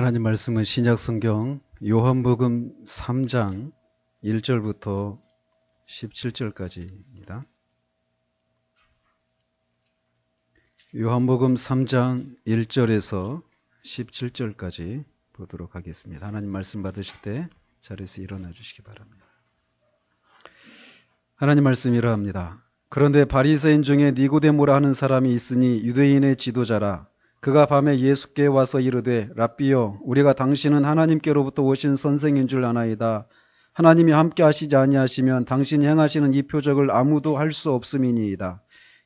하나님 말씀은 신약성경 요한복음 3장 1절부터 17절까지입니다. 요한복음 3장 1절에서 17절까지 보도록 하겠습니다. 하나님 말씀 받으실 때 자리에서 일어나 주시기 바랍니다. 하나님 말씀 이러합니다. 그런데 바리새인 중에 니고데모라 하는 사람이 있으니 유대인의 지도자라. 그가 밤에 예수께 와서 이르되 랍비여 우리가 당신은 하나님께로부터 오신 선생인 줄 아나이다. 하나님이 함께 하시지 아니하시면 당신이 행하시는 이 표적을 아무도 할 수 없음이니이다.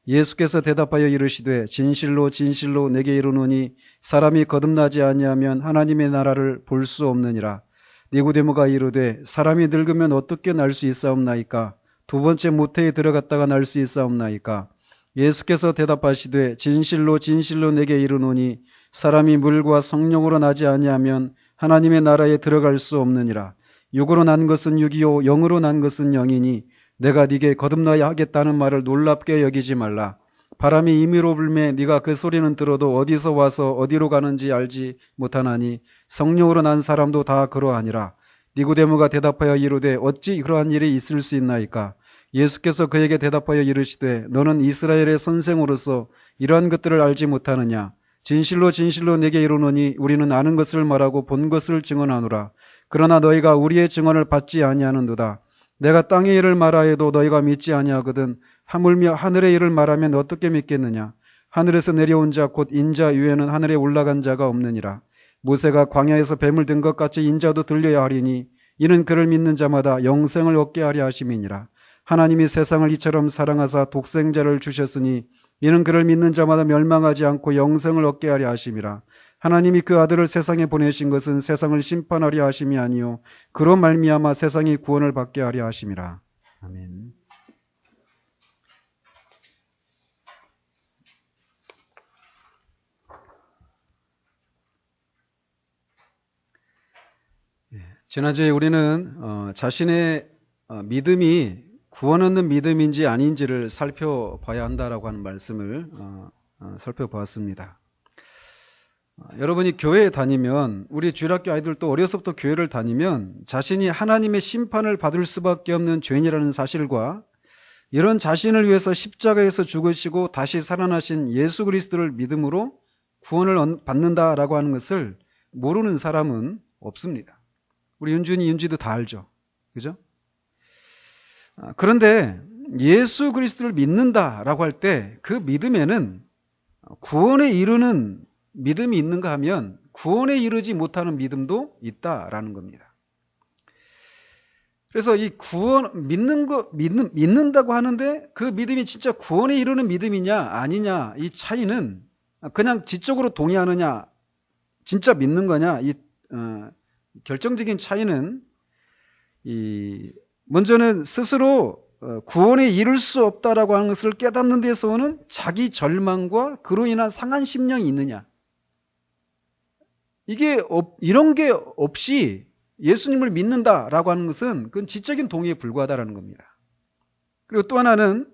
예수께서 대답하여 이르시되 진실로 진실로 내게 이르노니 사람이 거듭나지 아니하면 하나님의 나라를 볼 수 없느니라. 니고데모가 이르되 사람이 늙으면 어떻게 날 수 있사옵나이까? 두 번째 모태에 들어갔다가 날 수 있사옵나이까? 예수께서 대답하시되 진실로 진실로 내게 이르노니 사람이 물과 성령으로 나지 아니하면 하나님의 나라에 들어갈 수 없느니라. 육으로 난 것은 육이요 영으로 난 것은 영이니 내가 네게 거듭나야 하겠다는 말을 놀랍게 여기지 말라. 바람이 임의로 불매 네가 그 소리는 들어도 어디서 와서 어디로 가는지 알지 못하나니 성령으로 난 사람도 다 그러하니라. 니고데모가 대답하여 이르되 어찌 그러한 일이 있을 수 있나이까? 예수께서 그에게 대답하여 이르시되 너는 이스라엘의 선생으로서 이러한 것들을 알지 못하느냐? 진실로 진실로 내게 이르노니 우리는 아는 것을 말하고 본 것을 증언하노라. 그러나 너희가 우리의 증언을 받지 아니하는도다. 내가 땅의 일을 말하여도 너희가 믿지 아니하거든 하물며 하늘의 일을 말하면 어떻게 믿겠느냐? 하늘에서 내려온 자 곧 인자 위에는 하늘에 올라간 자가 없느니라. 모세가 광야에서 뱀을 든 것 같이 인자도 들려야 하리니 이는 그를 믿는 자마다 영생을 얻게 하려 하심이니라. 하나님이 세상을 이처럼 사랑하사 독생자를 주셨으니 이는 그를 믿는 자마다 멸망하지 않고 영생을 얻게 하려 하심이라. 하나님이 그 아들을 세상에 보내신 것은 세상을 심판하려 하심이 아니요 그로 말미암아 세상이 구원을 받게 하려 하심이라. 아멘. 지난주에 우리는 자신의 믿음이 구원 얻는 믿음인지 아닌지를 살펴봐야 한다라고 하는 말씀을 살펴보았습니다. 여러분이 교회에 다니면 우리 주일학교 아이들도 어려서부터 교회를 다니면 자신이 하나님의 심판을 받을 수밖에 없는 죄인이라는 사실과 이런 자신을 위해서 십자가에서 죽으시고 다시 살아나신 예수 그리스도를 믿음으로 구원을 받는다라고 하는 것을 모르는 사람은 없습니다. 우리 윤지도 다 알죠. 그죠? 그런데 예수 그리스도를 믿는다라고 할 때 그 믿음에는 구원에 이르는 믿음이 있는가 하면 구원에 이르지 못하는 믿음도 있다라는 겁니다. 그래서 이 구원 믿는다고 하는데 그 믿음이 진짜 구원에 이르는 믿음이냐 아니냐 이 차이는 그냥 지적으로 동의하느냐 진짜 믿는 거냐 이 결정적인 차이는 먼저는 스스로 구원에 이를 수 없다라고 하는 것을 깨닫는 데서 오는 자기 절망과 그로 인한 상한 심령이 있느냐. 이런 게 없이 예수님을 믿는다라고 하는 것은 그건 지적인 동의에 불과하다라는 겁니다. 그리고 또 하나는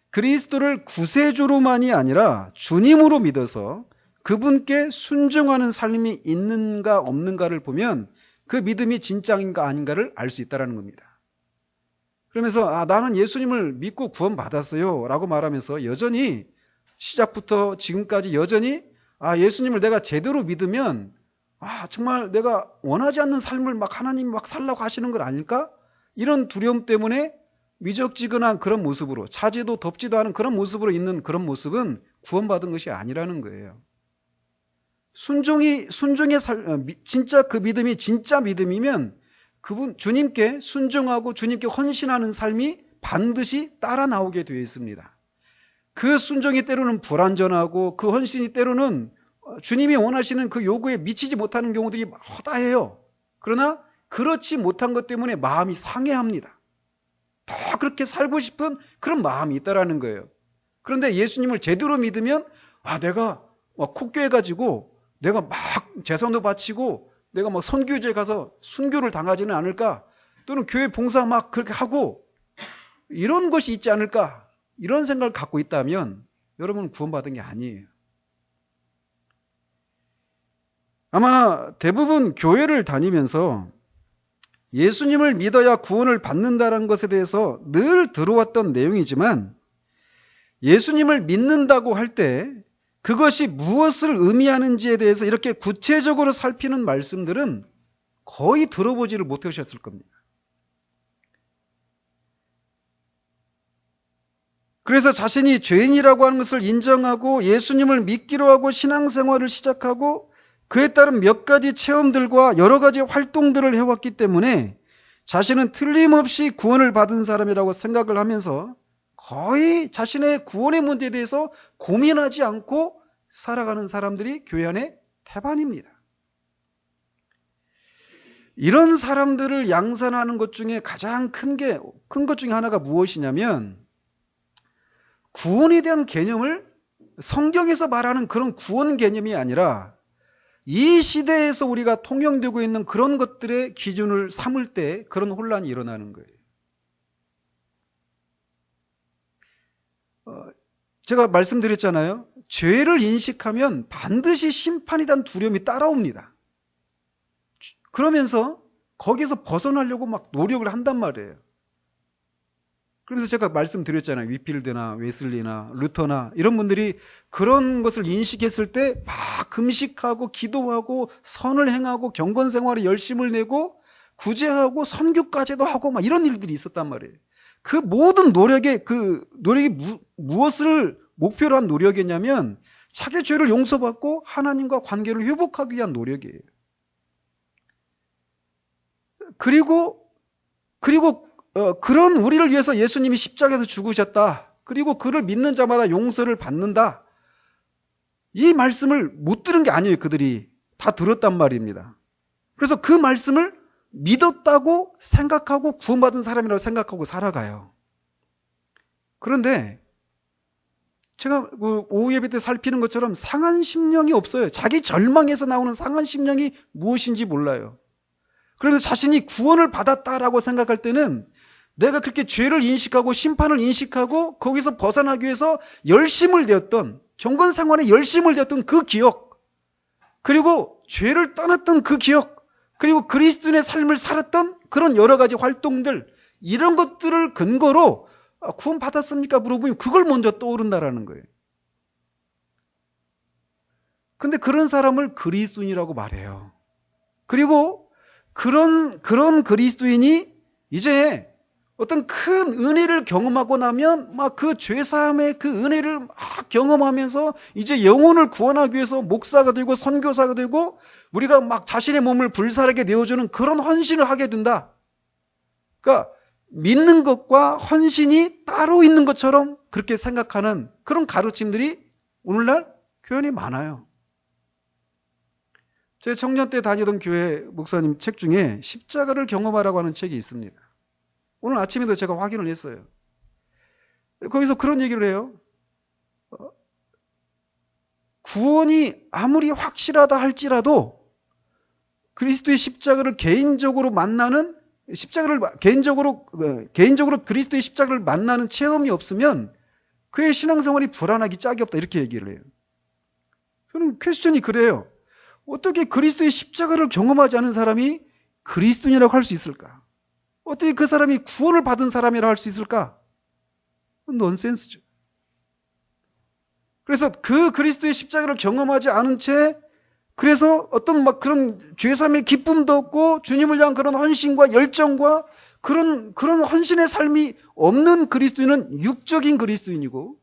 그리스도를 구세주로만이 아니라 주님으로 믿어서 그분께 순종하는 삶이 있는가 없는가를 보면 그 믿음이 진짜인가 아닌가를 알 수 있다는 겁니다. 그러면서 나는 예수님을 믿고 구원받았어요 라고 말하면서 여전히 시작부터 지금까지 여전히 예수님을 내가 제대로 믿으면 정말 내가 원하지 않는 삶을 하나님이 살라고 하시는 건 아닐까? 이런 두려움 때문에 미적지근한 그런 모습으로 차지도 덥지도 않은 그런 모습으로 있는 그런 모습은 구원받은 것이 아니라는 거예요. 순종의 진짜 그 믿음이 진짜 믿음이면 그분 주님께 순종하고 주님께 헌신하는 삶이 반드시 따라 나오게 되어 있습니다. 그 순종이 때로는 불완전하고 그 헌신이 때로는 주님이 원하시는 그 요구에 미치지 못하는 경우들이 허다해요. 그러나 그렇지 못한 것 때문에 마음이 상해합니다. 더 그렇게 살고 싶은 그런 마음이 있다라는 거예요. 그런데 예수님을 제대로 믿으면 내가 콧교회 가지고 내가 막 제사도 바치고 내가 선교지에 가서 순교를 당하지는 않을까? 또는 교회 봉사 막 그렇게 하고 이런 것이 있지 않을까? 이런 생각을 갖고 있다면 여러분은 구원받은 게 아니에요. 아마 대부분 교회를 다니면서 예수님을 믿어야 구원을 받는다는 것에 대해서 늘 들어왔던 내용이지만 예수님을 믿는다고 할 때 그것이 무엇을 의미하는지에 대해서 이렇게 구체적으로 살피는 말씀들은 거의 들어보지를 못하셨을 겁니다. 그래서 자신이 죄인이라고 하는 것을 인정하고 예수님을 믿기로 하고 신앙생활을 시작하고 그에 따른 몇 가지 체험들과 여러 가지 활동들을 해왔기 때문에 자신은 틀림없이 구원을 받은 사람이라고 생각을 하면서 거의 자신의 구원의 문제에 대해서 고민하지 않고 살아가는 사람들이 교회 안에 태반입니다. 이런 사람들을 양산하는 것 중에 가장 큰 것 중에 하나가 무엇이냐면 구원에 대한 개념을 성경에서 말하는 그런 구원 개념이 아니라 이 시대에서 우리가 통용되고 있는 그런 것들의 기준을 삼을 때 그런 혼란이 일어나는 거예요. 제가 말씀드렸잖아요. 죄를 인식하면 반드시 심판에 대한 두려움이 따라옵니다. 그러면서 거기서 벗어나려고 막 노력을 한단 말이에요. 그래서 제가 말씀드렸잖아요. 위필드나 웨슬리나 루터나 이런 분들이 그런 것을 인식했을 때 막 금식하고 기도하고 선을 행하고 경건생활에 열심을 내고 구제하고 선교까지도 하고 막 이런 일들이 있었단 말이에요. 그 모든 노력이 무엇을 목표로 한 노력이냐면 자기 죄를 용서받고 하나님과 관계를 회복하기 위한 노력이에요. 그리고 그런 우리를 위해서 예수님이 십자가에서 죽으셨다. 그리고 그를 믿는 자마다 용서를 받는다. 이 말씀을 못 들은 게 아니에요. 그들이 다 들었단 말입니다. 그래서 그 말씀을 믿었다고 생각하고 구원받은 사람이라고 생각하고 살아가요. 그런데 제가 오후 예배 때 살피는 것처럼 상한 심령이 없어요. 자기 절망에서 나오는 상한 심령이 무엇인지 몰라요. 그래서 자신이 구원을 받았다라고 생각할 때는 내가 그렇게 죄를 인식하고 심판을 인식하고 거기서 벗어나기 위해서 열심을 내었던 경건생활에 열심을 내었던 그 기억, 그리고 죄를 떠났던 그 기억, 그리고 그리스도인의 삶을 살았던 그런 여러 가지 활동들, 이런 것들을 근거로 구원 받았습니까? 물어보면 그걸 먼저 떠오른다라는 거예요. 근데 그런 사람을 그리스도인이라고 말해요. 그리고 그런 그리스도인이 이제 어떤 큰 은혜를 경험하고 나면 막 그 죄사함의 그 은혜를 막 경험하면서 이제 영혼을 구원하기 위해서 목사가 되고 선교사가 되고 우리가 막 자신의 몸을 불살하게 내어주는 그런 헌신을 하게 된다. 그러니까 믿는 것과 헌신이 따로 있는 것처럼 그렇게 생각하는 그런 가르침들이 오늘날 교회 안에 많아요. 제 청년 때 다니던 교회 목사님 책 중에 십자가를 경험하라고 하는 책이 있습니다. 오늘 아침에도 제가 확인을 했어요. 거기서 그런 얘기를 해요. 구원이 아무리 확실하다 할지라도 그리스도의 십자가를 개인적으로 그리스도의 십자가를 만나는 체험이 없으면 그의 신앙생활이 불안하기 짝이 없다. 이렇게 얘기를 해요. 저는 퀘스천이 그래요. 어떻게 그리스도의 십자가를 경험하지 않은 사람이 그리스도인이라고 할 수 있을까? 어떻게 그 사람이 구원을 받은 사람이라고 할 수 있을까? 넌센스죠. 그래서 그 그리스도의 십자가를 경험하지 않은 채 그래서 어떤 막 그런 죄사함의 기쁨도 없고 주님을 향한 그런 헌신과 열정과 그런 헌신의 삶이 없는 그리스도인은 육적인 그리스도인이고,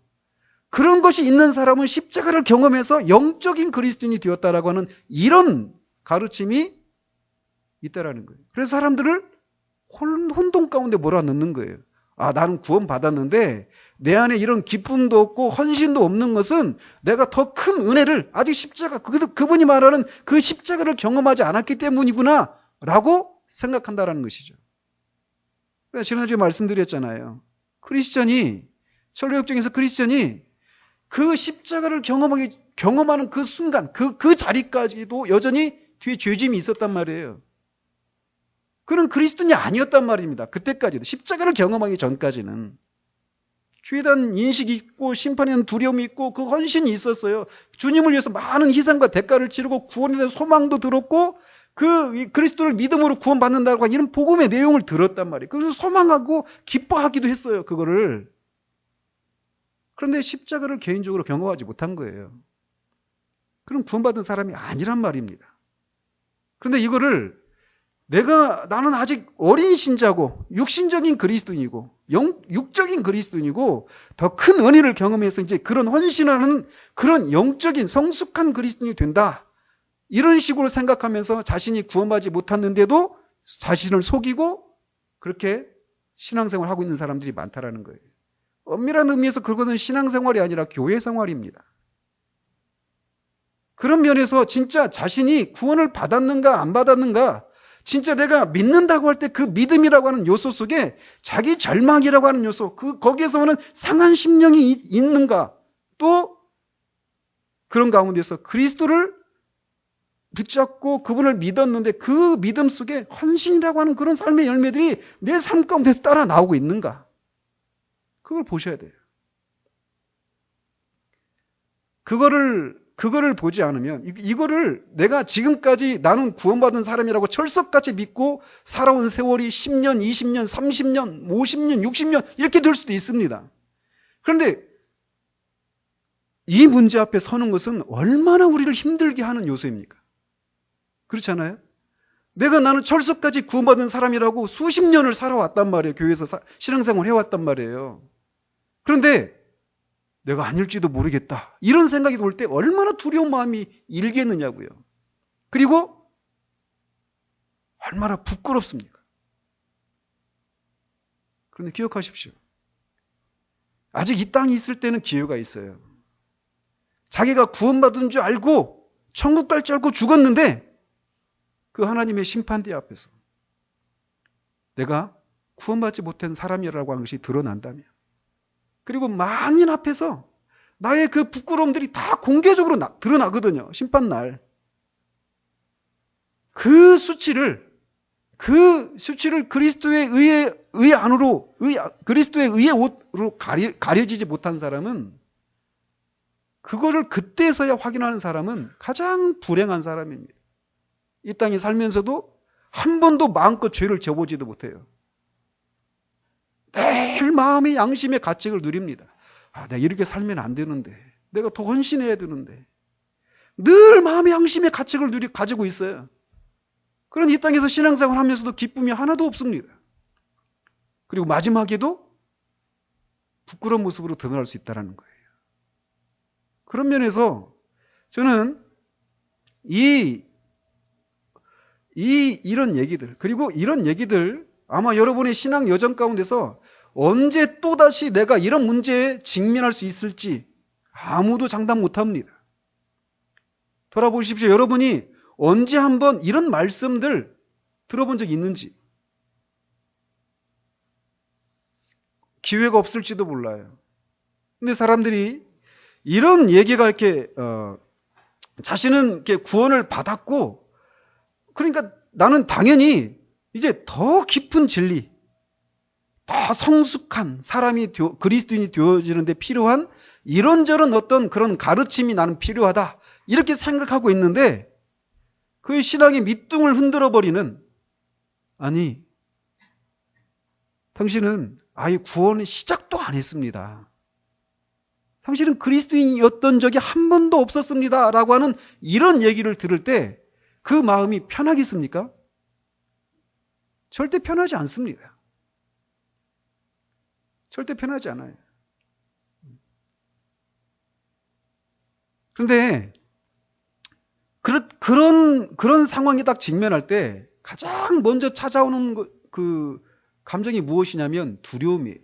그런 것이 있는 사람은 십자가를 경험해서 영적인 그리스도인이 되었다라고 하는 이런 가르침이 있다라는 거예요. 그래서 사람들을 혼동 가운데 몰아넣는 거예요. 아, 나는 구원 받았는데 내 안에 이런 기쁨도 없고 헌신도 없는 것은 내가 더 큰 은혜를, 아직 십자가, 그분이 말하는 그 십자가를 경험하지 않았기 때문이구나 라고 생각한다라는 것이죠. 지난주에 말씀드렸잖아요. 천로역정에서 크리스천이 그 십자가를 경험하는 그 순간, 그 자리까지도 여전히 뒤에 죄짐이 있었단 말이에요. 그는 그리스도인이 아니었단 말입니다. 그때까지도. 십자가를 경험하기 전까지는. 죄에 대한 인식이 있고 심판에 대한 두려움이 있고 그 헌신이 있었어요. 주님을 위해서 많은 희생과 대가를 치르고 구원에 대한 소망도 들었고 그 그리스도를 믿음으로 구원받는다고 이런 복음의 내용을 들었단 말이에요. 그래서 소망하고 기뻐하기도 했어요. 그거를. 그런데 십자가를 개인적으로 경험하지 못한 거예요. 그럼 구원받은 사람이 아니란 말입니다. 그런데 이거를 나는 아직 어린 신자고 육신적인 그리스도인이고 육적인 그리스도인이고 더 큰 은혜를 경험해서 이제 그런 헌신하는 그런 영적인 성숙한 그리스도인이 된다. 이런 식으로 생각하면서 자신이 구원받지 못했는데도 자신을 속이고 그렇게 신앙생활을 하고 있는 사람들이 많다라는 거예요. 엄밀한 의미에서 그것은 신앙생활이 아니라 교회 생활입니다. 그런 면에서 진짜 자신이 구원을 받았는가 안 받았는가, 진짜 내가 믿는다고 할 때 그 믿음이라고 하는 요소 속에 자기 절망이라고 하는 요소, 거기에서 오는 상한 심령이 있는가, 또 그런 가운데서 그리스도를 붙잡고 그분을 믿었는데 그 믿음 속에 헌신이라고 하는 그런 삶의 열매들이 내 삶 가운데서 따라 나오고 있는가, 그걸 보셔야 돼요. 그거를 보지 않으면, 이거를 내가 지금까지 나는 구원받은 사람이라고 철석같이 믿고 살아온 세월이 10년, 20년, 30년, 50년, 60년 이렇게 될 수도 있습니다. 그런데 이 문제 앞에 서는 것은 얼마나 우리를 힘들게 하는 요소입니까? 그렇지 않아요? 나는 철석같이 구원받은 사람이라고 수십 년을 살아왔단 말이에요. 교회에서 신앙생활을 해왔단 말이에요. 그런데 내가 아닐지도 모르겠다, 이런 생각이 들 때 얼마나 두려운 마음이 일겠느냐고요. 그리고 얼마나 부끄럽습니까? 그런데 기억하십시오. 아직 이 땅에 있을 때는 기회가 있어요. 자기가 구원받은 줄 알고 천국 갈 줄 알고 죽었는데 그 하나님의 심판대 앞에서 내가 구원받지 못한 사람이라고 하는 것이 드러난다면, 그리고 만인 앞에서 나의 그 부끄러움들이 다 공개적으로 드러나거든요. 심판날. 그 수치를 그리스도의 의의 안으로, 그리스도의 의의 옷으로 가려지지 못한 사람은, 그거를 그때서야 확인하는 사람은 가장 불행한 사람입니다. 이 땅에 살면서도 한 번도 마음껏 죄를 져보지도 못해요. 늘 마음의 양심의 가책을 누립니다. 내가 이렇게 살면 안 되는데, 내가 더 헌신해야 되는데, 늘 마음의 양심의 가책을 가지고 있어요. 그런 이 땅에서 신앙생활 하면서도 기쁨이 하나도 없습니다. 그리고 마지막에도 부끄러운 모습으로 드러날 수 있다는 거예요. 그런 면에서 저는 이런 얘기들, 그리고 이런 얘기들 아마 여러분의 신앙 여정 가운데서 언제 또다시 내가 이런 문제에 직면할 수 있을지 아무도 장담 못합니다. 돌아보십시오. 여러분이 언제 한번 이런 말씀들 들어본 적이 있는지. 기회가 없을지도 몰라요. 근데 사람들이 이런 얘기가 이렇게 자신은 이렇게 구원을 받았고, 그러니까 나는 당연히 이제 더 깊은 진리, 더 성숙한 사람이 그리스도인이 되어지는데 필요한 이런저런 어떤 그런 가르침이 나는 필요하다, 이렇게 생각하고 있는데 그의 신앙의 밑둥을 흔들어버리는, 아니, 당신은 아예 구원의 시작도 안 했습니다. 당신은 그리스도인이었던 적이 한 번도 없었습니다 라고 하는 이런 얘기를 들을 때 그 마음이 편하겠습니까? 절대 편하지 않습니다. 절대 편하지 않아요. 그런데 그런 상황에 딱 직면할 때 가장 먼저 찾아오는 그 감정이 무엇이냐면 두려움이에요.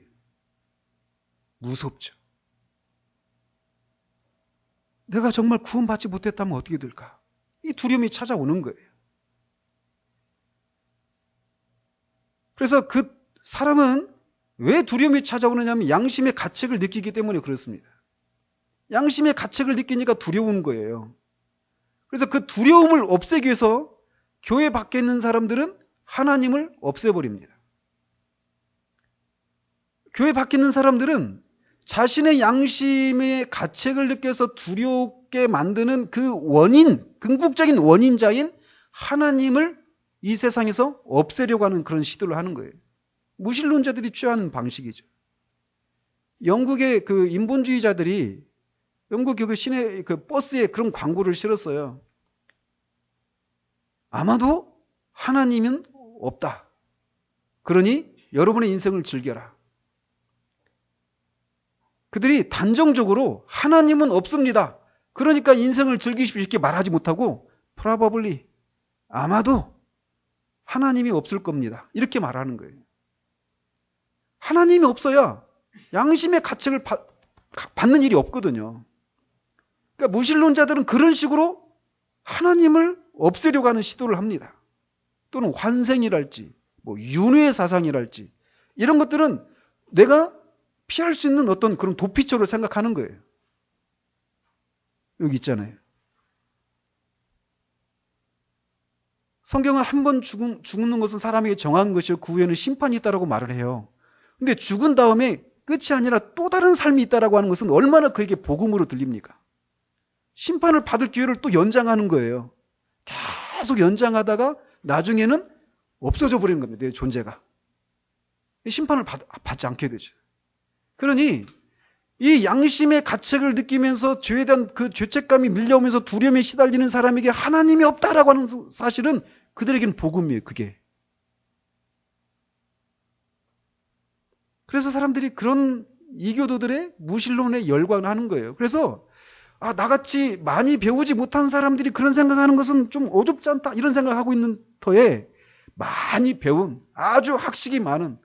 무섭죠. 내가 정말 구원받지 못했다면 어떻게 될까? 이 두려움이 찾아오는 거예요. 그래서 그 사람은 왜 두려움이 찾아오느냐면 양심의 가책을 느끼기 때문에 그렇습니다. 양심의 가책을 느끼니까 두려운 거예요. 그래서 그 두려움을 없애기 위해서 교회 밖에 있는 사람들은 하나님을 없애버립니다. 교회 밖에 있는 사람들은 자신의 양심의 가책을 느껴서 두렵게 만드는 그 원인, 궁극적인 원인자인 하나님을 이 세상에서 없애려고 하는 그런 시도를 하는 거예요. 무신론자들이 취하는 방식이죠. 영국의 그 인본주의자들이 영국 그 시내 그 버스에 그런 광고를 실었어요. 아마도 하나님은 없다. 그러니 여러분의 인생을 즐겨라. 그들이 단정적으로 하나님은 없습니다. 그러니까 인생을 즐기십시오 이렇게 말하지 못하고 probably 아마도 하나님이 없을 겁니다. 이렇게 말하는 거예요. 하나님이 없어야 양심의 가책을 받는 일이 없거든요. 그러니까 무신론자들은 그런 식으로 하나님을 없애려고 하는 시도를 합니다. 또는 환생이랄지 뭐 윤회 사상이랄지 이런 것들은 내가 피할 수 있는 어떤 그런 도피처로 생각하는 거예요. 여기 있잖아요. 성경은 한 번 죽는 것은 사람에게 정한 것이요 그 후에는 심판이 있다라고 말을 해요. 근데 죽은 다음에 끝이 아니라 또 다른 삶이 있다라고 하는 것은 얼마나 그에게 복음으로 들립니까? 심판을 받을 기회를 또 연장하는 거예요. 계속 연장하다가 나중에는 없어져 버리는 겁니다. 내 존재가. 심판을 받지 않게 되죠. 그러니 이 양심의 가책을 느끼면서 죄에 대한 그 죄책감이 밀려오면서 두려움에 시달리는 사람에게 하나님이 없다라고 하는 사실은 그들에게는 복음이에요. 그게. 그래서 사람들이 그런 이교도들의 무신론에 열광하는 거예요. 그래서 나같이 많이 배우지 못한 사람들이 그런 생각하는 것은 좀 어줍지 않다 이런 생각을 하고 있는 터에 많이 배운 아주 학식이 많은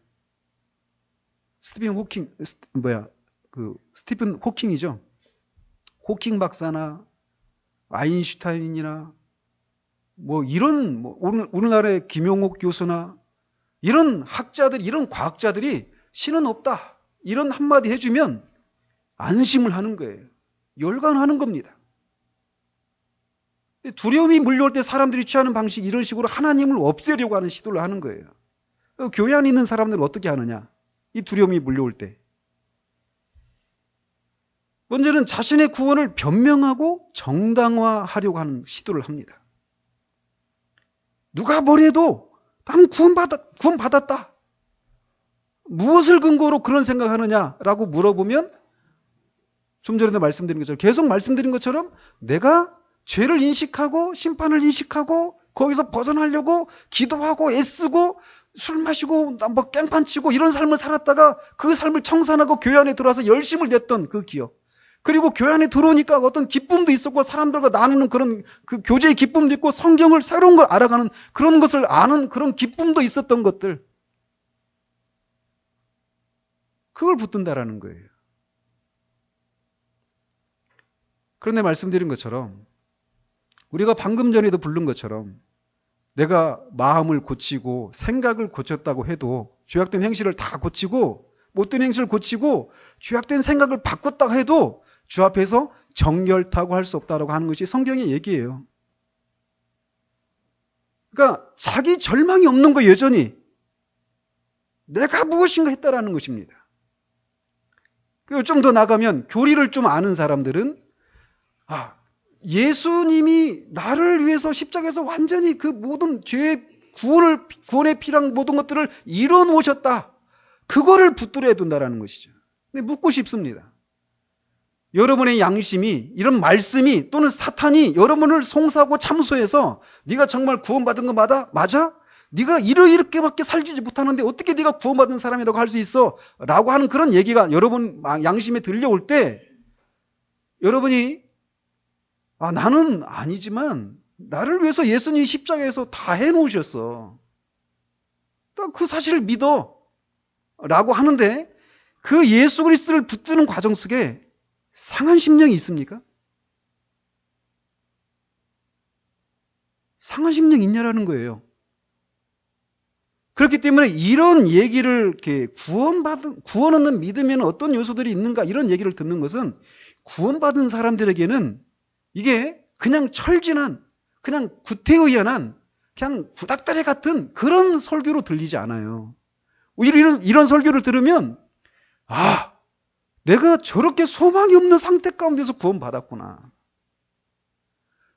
스티븐 호킹이죠. 호킹 박사나 아인슈타인이나 뭐 이런 우리나라의 김용옥 교수나 이런 학자들, 이런 과학자들이 신은 없다 이런 한마디 해주면 안심을 하는 거예요. 열광하는 겁니다. 두려움이 물려올 때 사람들이 취하는 방식이 이런 식으로 하나님을 없애려고 하는 시도를 하는 거예요. 교회 안에 있는 사람들은 어떻게 하느냐? 이 두려움이 물려올 때. 먼저는 자신의 구원을 변명하고 정당화하려고 하는 시도를 합니다. 누가 뭐래도 나는 구원받았다. 무엇을 근거로 그런 생각하느냐라고 물어보면 좀 전에도 말씀드린 것처럼 계속 말씀드린 것처럼 내가 죄를 인식하고 심판을 인식하고 거기서 벗어나려고 기도하고 애쓰고 술 마시고 뭐 깽판 치고 이런 삶을 살았다가 그 삶을 청산하고 교회 안에 들어와서 열심을 냈던 그 기억. 그리고 교회 안에 들어오니까 어떤 기쁨도 있었고 사람들과 나누는 그런 그 교제의 기쁨도 있고 성경을 새로운 걸 알아가는 그런 것을 아는 그런 기쁨도 있었던 것들. 그걸 붙든다라는 거예요. 그런데 말씀드린 것처럼 우리가 방금 전에도 부른 것처럼 내가 마음을 고치고 생각을 고쳤다고 해도 죄악된 행실을 다 고치고 못된 행실을 고치고 죄악된 생각을 바꿨다고 해도 주 앞에서 정결타고 할 수 없다고 하는 것이 성경의 얘기예요. 그러니까 자기 절망이 없는 거 여전히 내가 무엇인가 했다라는 것입니다. 그리고 좀 더 나가면 교리를 좀 아는 사람들은 예수님이 나를 위해서 십자가에서 완전히 그 모든 죄의 구원에 필요한 모든 것들을 이뤄 놓으셨다. 그거를 붙들어야 된다는 것이죠. 근데 묻고 싶습니다. 여러분의 양심이 이런 말씀이 또는 사탄이 여러분을 송사하고 참소해서 네가 정말 구원받은 거 맞아? 네가 이렇게밖에 살지 못하는데 어떻게 네가 구원받은 사람이라고 할 수 있어? 라고 하는 그런 얘기가 여러분 양심에 들려올 때 여러분이 나는 아니지만 나를 위해서 예수님이 십자가에서 다 해놓으셨어. 그 사실을 믿어. 라고 하는데 그 예수 그리스도를 붙드는 과정 속에 상한 심령이 있습니까? 상한 심령이 있냐라는 거예요. 그렇기 때문에 이런 얘기를 이렇게 구원 얻는 믿음에는 어떤 요소들이 있는가 이런 얘기를 듣는 것은 구원받은 사람들에게는 이게 그냥 철진한 그냥 구태의연한 그냥 구닥다리 같은 그런 설교로 들리지 않아요. 오히려 이런 설교를 들으면 내가 저렇게 소망이 없는 상태 가운데서 구원받았구나.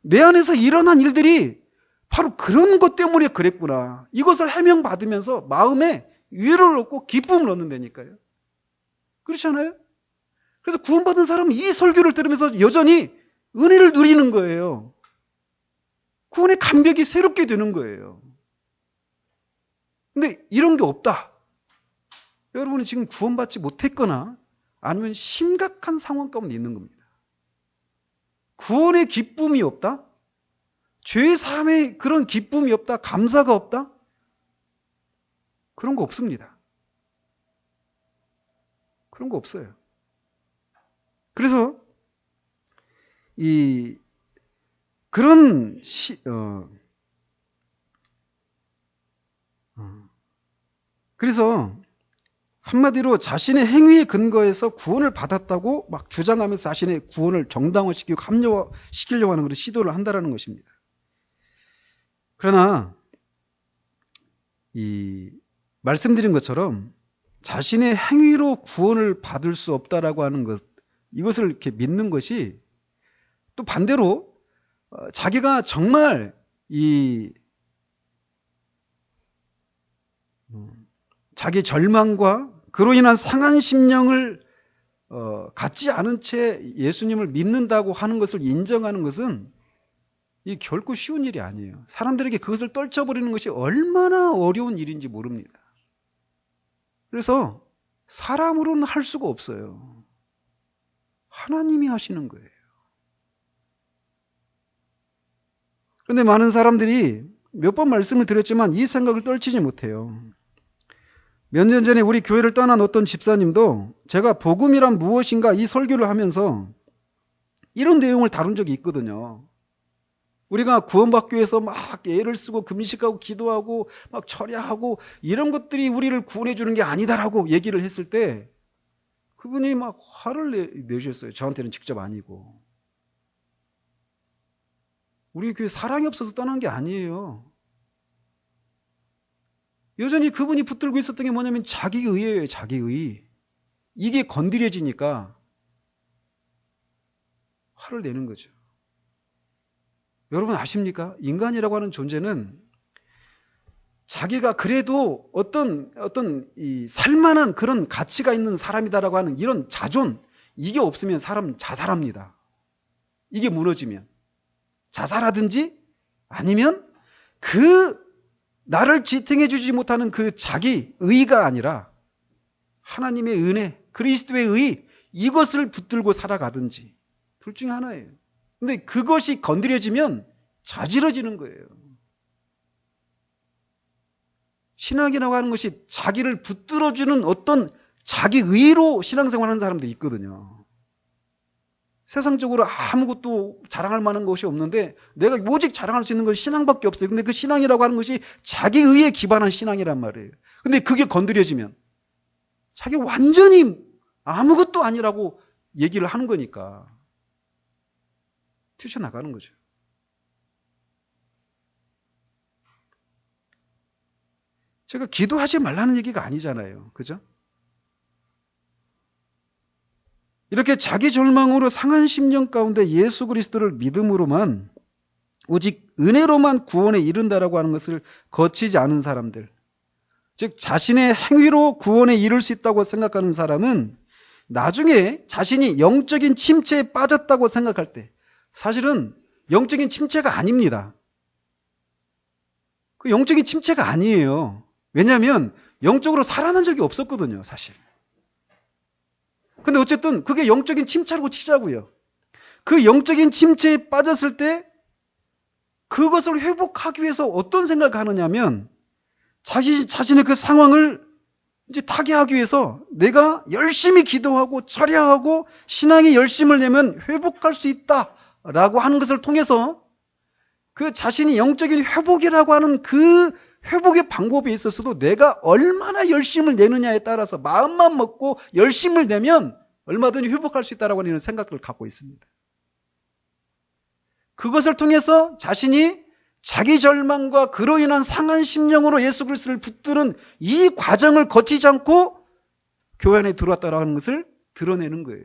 내 안에서 일어난 일들이 바로 그런 것 때문에 그랬구나. 이것을 해명받으면서 마음에 위로를 얻고 기쁨을 얻는다니까요. 그렇지 않아요? 그래서 구원받은 사람은 이 설교를 들으면서 여전히 은혜를 누리는 거예요. 구원의 감격이 새롭게 되는 거예요. 근데 이런 게 없다. 여러분이 지금 구원받지 못했거나 아니면 심각한 상황 가운데 있는 겁니다. 구원의 기쁨이 없다? 죄 사함의 그런 기쁨이 없다? 감사가 없다? 그런 거 없습니다. 그런 거 없어요. 그래서 그런 그래서 한마디로 자신의 행위에 근거해서 구원을 받았다고 막 주장하면서 자신의 구원을 정당화시키고 합리화시키려고 하는 그런 시도를 한다는 것입니다. 그러나 말씀드린 것처럼 자신의 행위로 구원을 받을 수 없다라고 하는 것, 이것을 이렇게 믿는 것이 또 반대로 자기가 정말 자기 절망과 그로 인한 상한 심령을 갖지 않은 채 예수님을 믿는다고 하는 것을 인정하는 것은 이 결코 쉬운 일이 아니에요. 사람들에게 그것을 떨쳐버리는 것이 얼마나 어려운 일인지 모릅니다. 그래서 사람으로는 할 수가 없어요. 하나님이 하시는 거예요. 그런데 많은 사람들이 몇 번 말씀을 드렸지만 이 생각을 떨치지 못해요. 몇 년 전에 우리 교회를 떠난 어떤 집사님도 제가 복음이란 무엇인가 이 설교를 하면서 이런 내용을 다룬 적이 있거든요. 우리가 구원받기 위해서 막 애를 쓰고 금식하고 기도하고 막 철야하고 이런 것들이 우리를 구원해 주는 게 아니다라고 얘기를 했을 때 그분이 막 화를 내셨어요. 저한테는 직접 아니고. 우리 교회 사랑이 없어서 떠난 게 아니에요. 여전히 그분이 붙들고 있었던 게 뭐냐면 자기의예요. 자기의. 이게 건드려지니까 화를 내는 거죠. 여러분 아십니까? 인간이라고 하는 존재는 자기가 그래도 어떤 살만한 그런 가치가 있는 사람이다라고 하는 이런 자존, 이게 없으면 사람 자살합니다. 이게 무너지면. 자살하든지 아니면 나를 지탱해 주지 못하는 그 자기 의가 아니라 하나님의 은혜, 그리스도의 의, 이것을 붙들고 살아가든지 둘 중에 하나예요. 근데 그것이 건드려지면 자지러지는 거예요. 신앙이라고 하는 것이 자기를 붙들어주는 어떤 자기 의로 신앙생활하는 사람들이 있거든요. 세상적으로 아무것도 자랑할 만한 것이 없는데 내가 오직 자랑할 수 있는 건 신앙밖에 없어요. 근데 그 신앙이라고 하는 것이 자기 의에 기반한 신앙이란 말이에요. 근데 그게 건드려지면 자기 완전히 아무것도 아니라고 얘기를 하는 거니까 튀쳐나가는 거죠. 제가 기도하지 말라는 얘기가 아니잖아요. 그죠? 이렇게 자기 절망으로 상한 심령 가운데 예수 그리스도를 믿음으로만 오직 은혜로만 구원에 이른다라고 하는 것을 거치지 않은 사람들, 즉 자신의 행위로 구원에 이를 수 있다고 생각하는 사람은 나중에 자신이 영적인 침체에 빠졌다고 생각할 때 사실은 영적인 침체가 아닙니다. 그 영적인 침체가 아니에요. 왜냐하면 영적으로 살아난 적이 없었거든요, 사실. 근데 어쨌든 그게 영적인 침체라고 치자고요. 그 영적인 침체에 빠졌을 때 그것을 회복하기 위해서 어떤 생각을 하느냐면 자신의 그 상황을 이제 타개하기 위해서 내가 열심히 기도하고 철야하고 신앙에 열심을 내면 회복할 수 있다라고 하는 것을 통해서 그 자신이 영적인 회복이라고 하는 그 회복의 방법에 있어서도 내가 얼마나 열심을 내느냐에 따라서 마음만 먹고 열심을 내면 얼마든지 회복할 수 있다라고 하는 생각들을 갖고 있습니다. 그것을 통해서 자신이 자기 절망과 그로 인한 상한 심령으로 예수 그리스도를 붙드는 이 과정을 거치지 않고 교회 안에 들어왔다라는 것을 드러내는 거예요.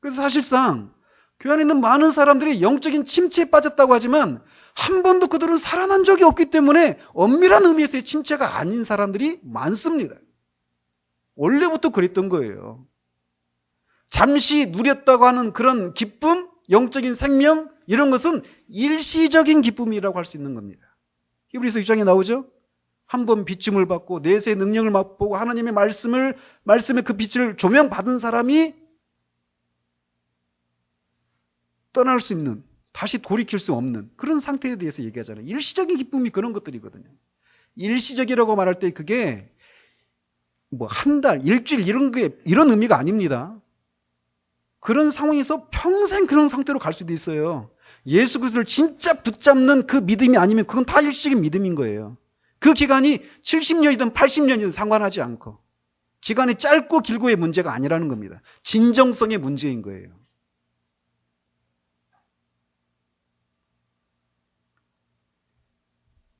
그래서 사실상 교회 안에 있는 많은 사람들이 영적인 침체에 빠졌다고 하지만 한 번도 그들은 살아난 적이 없기 때문에 엄밀한 의미에서의 침체가 아닌 사람들이 많습니다. 원래부터 그랬던 거예요. 잠시 누렸다고 하는 그런 기쁨, 영적인 생명, 이런 것은 일시적인 기쁨이라고 할 수 있는 겁니다. 히브리서 6장에 나오죠? 한 번 비춤을 받고 내세의 능력을 맛보고 하나님의 말씀의 그 빛을 조명받은 사람이 떠날 수 있는, 다시 돌이킬 수 없는 그런 상태에 대해서 얘기하잖아요. 일시적인 기쁨이 그런 것들이거든요. 일시적이라고 말할 때 그게 뭐 한 달, 일주일 이런 의미가 아닙니다. 그런 상황에서 평생 그런 상태로 갈 수도 있어요. 예수 그리스도를 진짜 붙잡는 그 믿음이 아니면 그건 다 일시적인 믿음인 거예요. 그 기간이 70년이든 80년이든 상관하지 않고 기간이 짧고 길고의 문제가 아니라는 겁니다. 진정성의 문제인 거예요.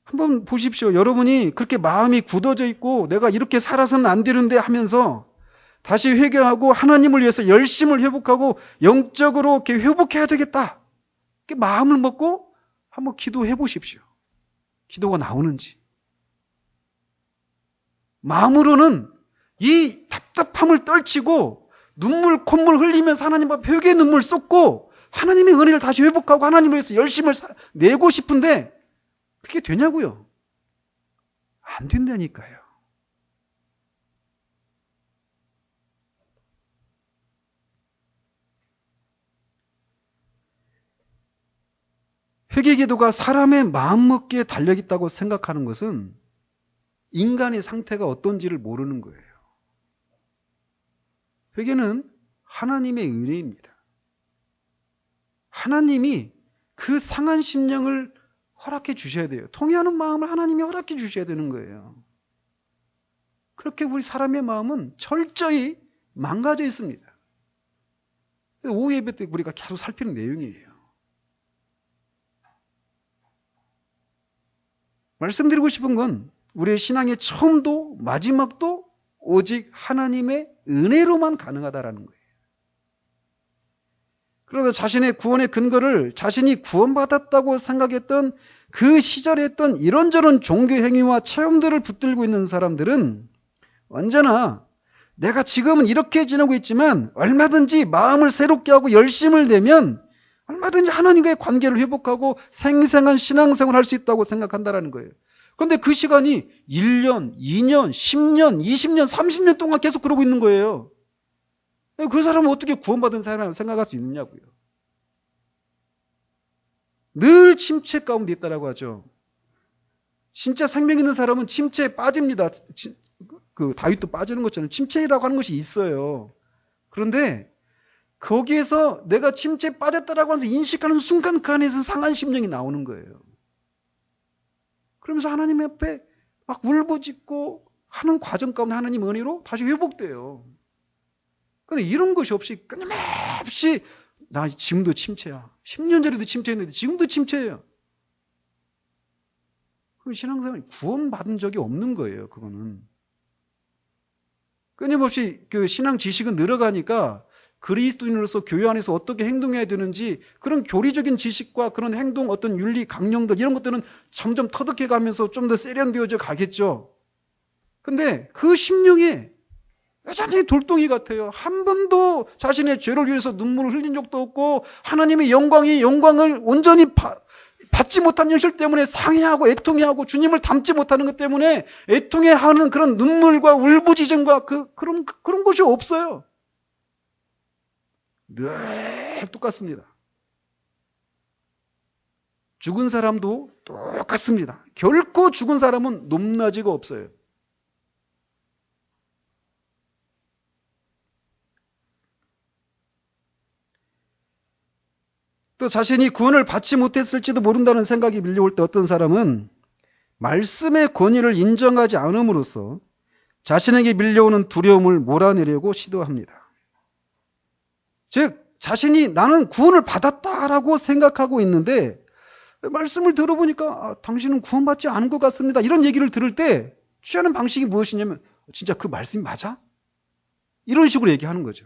한번 보십시오. 여러분이 그렇게 마음이 굳어져 있고 내가 이렇게 살아서는 안 되는데 하면서 다시 회개하고 하나님을 위해서 열심을 회복하고 영적으로 이렇게 회복해야 되겠다. 이렇게 마음을 먹고 한번 기도해 보십시오. 기도가 나오는지. 마음으로는 이 답답함을 떨치고 눈물 콧물 흘리면서 하나님 앞에 회개의 눈물 쏟고 하나님의 은혜를 다시 회복하고 하나님을 위해서 열심을 내고 싶은데 그게 되냐고요? 안 된다니까요. 회개기도가 사람의 마음먹기에 달려있다고 생각하는 것은 인간의 상태가 어떤지를 모르는 거예요. 회개는 하나님의 은혜입니다. 하나님이 그 상한 심령을 허락해 주셔야 돼요. 통회하는 마음을 하나님이 허락해 주셔야 되는 거예요. 그렇게 우리 사람의 마음은 철저히 망가져 있습니다. 오후 예배 때 우리가 계속 살피는 내용이에요. 말씀드리고 싶은 건 우리의 신앙의 처음도 마지막도 오직 하나님의 은혜로만 가능하다라는 거예요. 그러다 자신의 구원의 근거를 자신이 구원받았다고 생각했던 그 시절에 했던 이런저런 종교 행위와 체험들을 붙들고 있는 사람들은 언제나 내가 지금은 이렇게 지내고 있지만 얼마든지 마음을 새롭게 하고 열심을 내면 얼마든지 하나님과의 관계를 회복하고 생생한 신앙생활을 할 수 있다고 생각한다는 거예요. 그런데 그 시간이 1년, 2년, 10년, 20년, 30년 동안 계속 그러고 있는 거예요. 그 사람은 어떻게 구원받은 사람이라고 생각할 수 있느냐고요. 늘 침체 가운데 있다라고 하죠. 진짜 생명 있는 사람은 침체에 빠집니다. 그 다윗도 빠지는 것처럼 침체라고 하는 것이 있어요. 그런데 거기에서 내가 침체에 빠졌다라고 하면서 인식하는 순간 그 안에서 상한 심령이 나오는 거예요. 그러면서 하나님 앞에 막 울부짖고 하는 과정 가운데 하나님 은혜로 다시 회복돼요. 그런데 이런 것이 없이 끊임없이 나 지금도 침체야. 10년 전에도 침체했는데 지금도 침체예요. 그럼 신앙생활이 구원받은 적이 없는 거예요. 그거는. 끊임없이 그 신앙 지식은 늘어가니까 그리스도인으로서 교회 안에서 어떻게 행동해야 되는지 그런 교리적인 지식과 그런 행동 어떤 윤리 강령들 이런 것들은 점점 터득해 가면서 좀 더 세련되어져 가겠죠. 근데 그 심령에 여전히 돌덩이 같아요. 한 번도 자신의 죄를 위해서 눈물을 흘린 적도 없고 하나님의 영광을 온전히 받지 못한 현실 때문에 상해하고 애통해하고 주님을 닮지 못하는 것 때문에 애통해하는 그런 눈물과 울부짖음과 그런 것이 없어요. 늘 똑같습니다. 죽은 사람도 똑같습니다. 결코 죽은 사람은 높낮이가 없어요. 또 자신이 구원을 받지 못했을지도 모른다는 생각이 밀려올 때 어떤 사람은 말씀의 권위를 인정하지 않음으로써 자신에게 밀려오는 두려움을 몰아내려고 시도합니다. 즉 자신이 나는 구원을 받았다라고 생각하고 있는데 말씀을 들어보니까 당신은 구원받지 않은 것 같습니다. 이런 얘기를 들을 때 취하는 방식이 무엇이냐면 진짜 그 말씀이 맞아? 이런 식으로 얘기하는 거죠.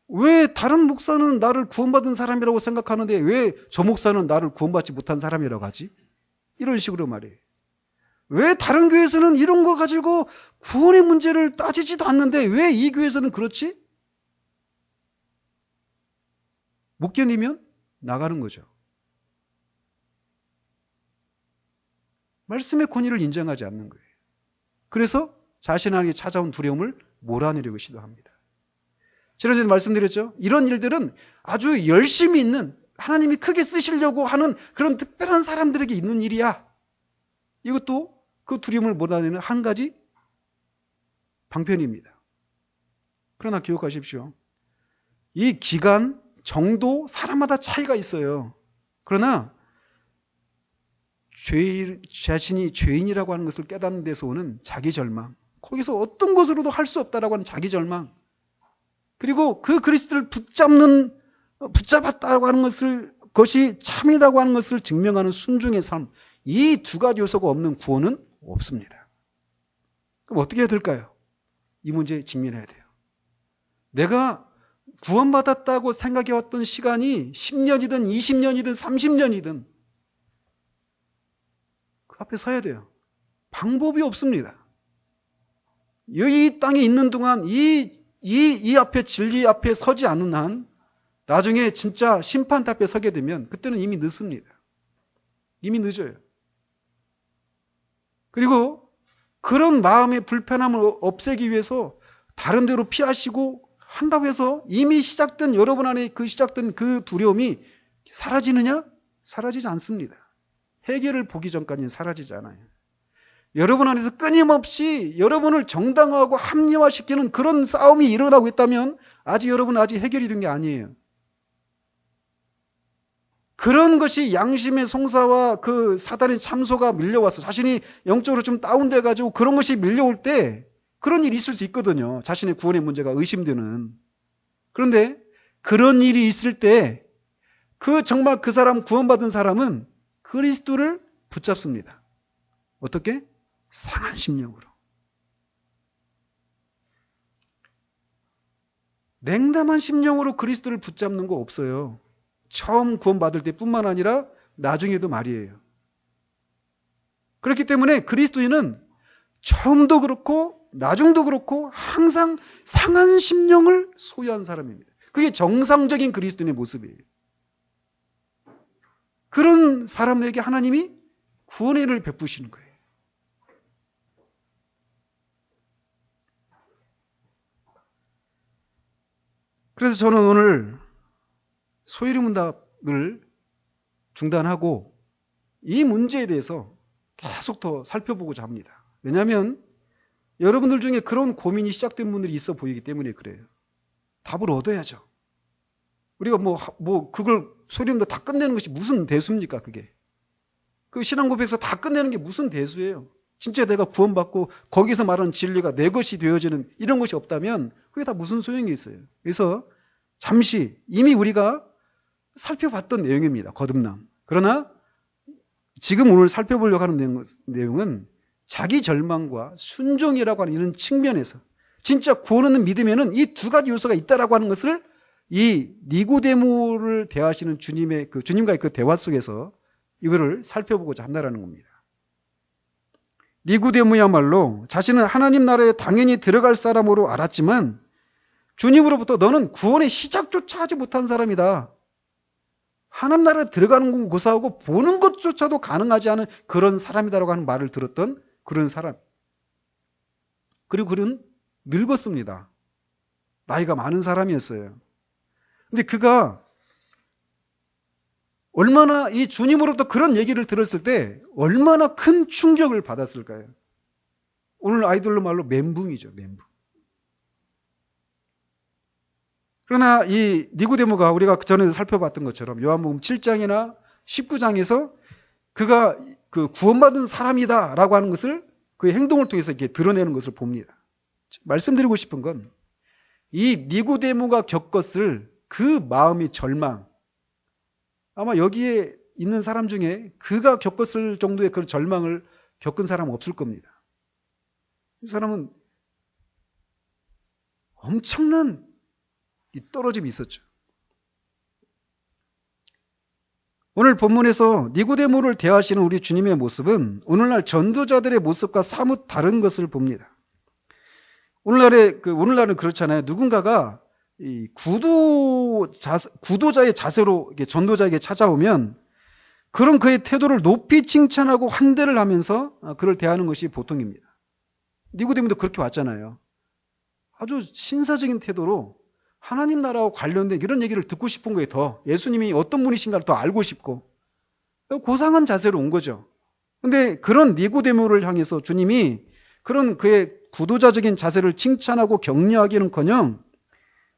왜 다른 목사는 나를 구원받은 사람이라고 생각하는데 왜 저 목사는 나를 구원받지 못한 사람이라고 하지? 이런 식으로 말이에요. 왜 다른 교회에서는 이런 거 가지고 구원의 문제를 따지지도 않는데 왜 이 교회에서는 그렇지? 못 견디면 나가는 거죠. 말씀의 권위를 인정하지 않는 거예요. 그래서 자신에게 찾아온 두려움을 몰아내려고 시도합니다. 지난주에 말씀드렸죠. 이런 일들은 아주 열심히 있는 하나님이 크게 쓰시려고 하는 그런 특별한 사람들에게 있는 일이야. 이것도 그 두려움을 몰아내는 한 가지 방편입니다. 그러나 기억하십시오. 이 기간, 정도, 사람마다 차이가 있어요. 그러나 자신이 죄인이라고 하는 것을 깨닫는 데서 오는 자기 절망, 거기서 어떤 것으로도 할 수 없다라고 하는 자기 절망, 그리고 그 그리스도를 붙잡았다고 하는 것이 참이라고 하는 것을 증명하는 순종의 삶, 이 두 가지 요소가 없는 구원은 없습니다. 그럼 어떻게 해야 될까요? 이 문제에 직면해야 돼요. 내가 구원받았다고 생각해왔던 시간이 10년이든 20년이든 30년이든 그 앞에 서야 돼요. 방법이 없습니다. 이 땅에 있는 동안 이 앞에 진리 앞에 서지 않는 한 나중에 진짜 심판대 앞에 서게 되면 그때는 이미 늦습니다. 이미 늦어요. 그리고 그런 마음의 불편함을 없애기 위해서 다른 데로 피하시고 한다고 해서 이미 시작된 여러분 안에 시작된 그 두려움이 사라지느냐? 사라지지 않습니다. 해결을 보기 전까지는 사라지지 않아요. 여러분 안에서 끊임없이 여러분을 정당화하고 합리화시키는 그런 싸움이 일어나고 있다면 여러분은 아직 해결이 된 게 아니에요. 그런 것이 양심의 송사와 그 사단의 참소가 밀려와서 자신이 영적으로 좀 다운돼가지고 그런 것이 밀려올 때 그런 일이 있을 수 있거든요. 자신의 구원의 문제가 의심되는. 그런데 그런 일이 있을 때 정말 그 사람 구원받은 사람은 그리스도를 붙잡습니다. 어떻게? 상한 심령으로. 냉담한 심령으로 그리스도를 붙잡는 거 없어요. 처음 구원받을 때뿐만 아니라 나중에도 말이에요. 그렇기 때문에 그리스도인은 처음도 그렇고 나중도 그렇고 항상 상한 심령을 소유한 사람입니다. 그게 정상적인 그리스도인의 모습이에요. 그런 사람에게 하나님이 구원의 은혜를 베푸시는 거예요. 그래서 저는 오늘 소위문답을 중단하고 이 문제에 대해서 계속 더 살펴보고자 합니다. 왜냐하면 여러분들 중에 그런 고민이 시작된 분들이 있어 보이기 때문에 그래요. 답을 얻어야죠. 우리가 그걸 소리문답 다 끝내는 것이 무슨 대수입니까, 그게? 그 신앙 고백에서 다 끝내는 게 무슨 대수예요? 진짜 내가 구원받고 거기서 말하는 진리가 내 것이 되어지는 이런 것이 없다면 그게 다 무슨 소용이 있어요. 그래서 잠시 이미 우리가 살펴봤던 내용입니다. 거듭남. 그러나 지금 오늘 살펴보려고 하는 내용은 자기 절망과 순종이라고 하는 이런 측면에서 진짜 구원 얻는 믿음에는 이 두 가지 요소가 있다라고 하는 것을 이 니고데모를 대하시는 주님과의 그 대화 속에서 이거를 살펴보고자 한다라는 겁니다. 니고데모야말로 자신은 하나님 나라에 당연히 들어갈 사람으로 알았지만 주님으로부터 너는 구원의 시작조차 하지 못한 사람이다. 하나님 나라에 들어가는 건 고사하고 보는 것조차도 가능하지 않은 그런 사람이다라고 하는 말을 들었던 그런 사람. 그리고 그는 늙었습니다. 나이가 많은 사람이었어요. 근데 그가 얼마나 이 주님으로부터 그런 얘기를 들었을 때 얼마나 큰 충격을 받았을까요? 오늘 아이들로 말로 멘붕이죠. 멘붕. 그러나 이 니고데모가 우리가 전에 살펴봤던 것처럼 요한복음 7장이나 19장에서 그가 그 구원받은 사람이다라고 하는 것을 그의 행동을 통해서 이렇게 드러내는 것을 봅니다. 말씀드리고 싶은 건 이 니고데모가 겪었을 그 마음의 절망, 아마 여기에 있는 사람 중에 그가 겪었을 정도의 그런 절망을 겪은 사람은 없을 겁니다. 이 사람은 엄청난 이 떨어짐이 있었죠. 오늘 본문에서 니고데모를 대하시는 우리 주님의 모습은 오늘날 전도자들의 모습과 사뭇 다른 것을 봅니다. 오늘날은 그렇잖아요. 누군가가 이 구도자의 자세로 전도자에게 찾아오면 그런 그의 태도를 높이 칭찬하고 환대를 하면서 그를 대하는 것이 보통입니다. 니고데모도 그렇게 왔잖아요. 아주 신사적인 태도로 하나님 나라와 관련된 이런 얘기를 듣고 싶은 거예요. 더 예수님이 어떤 분이신가를 더 알고 싶고 고상한 자세로 온 거죠. 근데 그런 니고데모를 향해서 주님이 그런 그의 구도자적인 자세를 칭찬하고 격려하기는커녕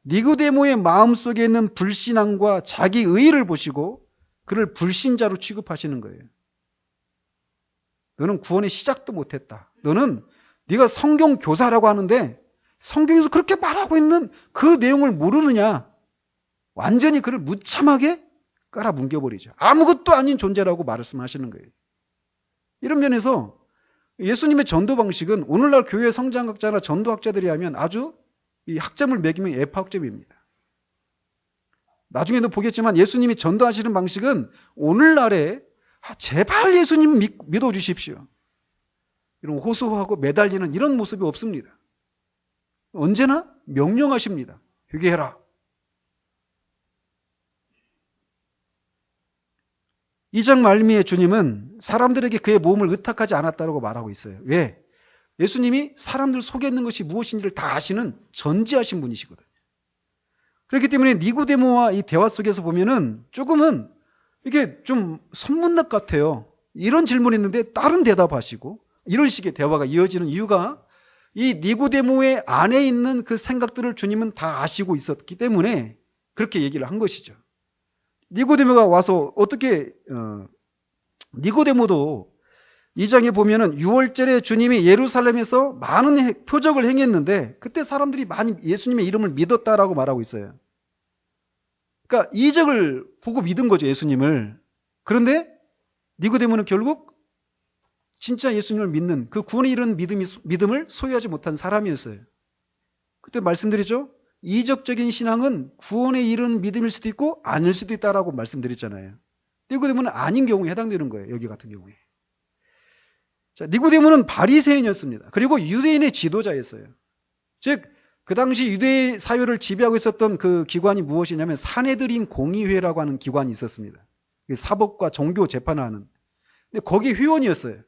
니고데모의 마음속에 있는 불신앙과 자기 의의를 보시고 그를 불신자로 취급하시는 거예요. 너는 구원의 시작도 못했다. 너는 네가 성경 교사라고 하는데 성경에서 그렇게 말하고 있는 그 내용을 모르느냐. 완전히 그를 무참하게 깔아뭉개버리죠. 아무것도 아닌 존재라고 말씀하시는 거예요. 이런 면에서 예수님의 전도 방식은 오늘날 교회 성장학자나 전도학자들이 하면 아주 이 학점을 매기면 F 학점입니다. 나중에도 보겠지만 예수님이 전도하시는 방식은 오늘날에 제발 예수님 믿어주십시오. 이런 호소하고 매달리는 이런 모습이 없습니다. 언제나 명령하십니다. 회개해라. 이 장 말미에 주님은 사람들에게 그의 몸을 의탁하지 않았다고 말하고 있어요. 왜? 예수님이 사람들 속에 있는 것이 무엇인지를 다 아시는 전지하신 분이시거든요. 그렇기 때문에 니고데모와 이 대화 속에서 보면은 조금은 이게 좀 선문답 같아요. 이런 질문했는데 다른 대답하시고 이런 식의 대화가 이어지는 이유가 이 니고데모의 안에 있는 그 생각들을 주님은 다 아시고 있었기 때문에 그렇게 얘기를 한 것이죠. 니고데모가 와서 어떻게 니고데모도 이 장에 보면은 6월절에 주님이 예루살렘에서 많은 표적을 행했는데 그때 사람들이 많이 예수님의 이름을 믿었다라고 말하고 있어요. 그러니까 이적을 보고 믿은 거죠, 예수님을. 그런데 니고데모는 결국 진짜 예수님을 믿는 그 구원에 이르는 믿음을 소유하지 못한 사람이었어요. 그때 말씀드렸죠? 이적적인 신앙은 구원에 이르는 믿음일 수도 있고 아닐 수도 있다라고 말씀드렸잖아요. 니고데모는 아닌 경우에 해당되는 거예요. 여기 같은 경우에. 자, 니고데모는 바리새인이었습니다. 그리고 유대인의 지도자였어요. 즉, 그 당시 유대 사회를 지배하고 있었던 그 기관이 무엇이냐면 산헤드린 공의회라고 하는 기관이 있었습니다. 사법과 종교 재판을 하는. 근데 거기 회원이었어요.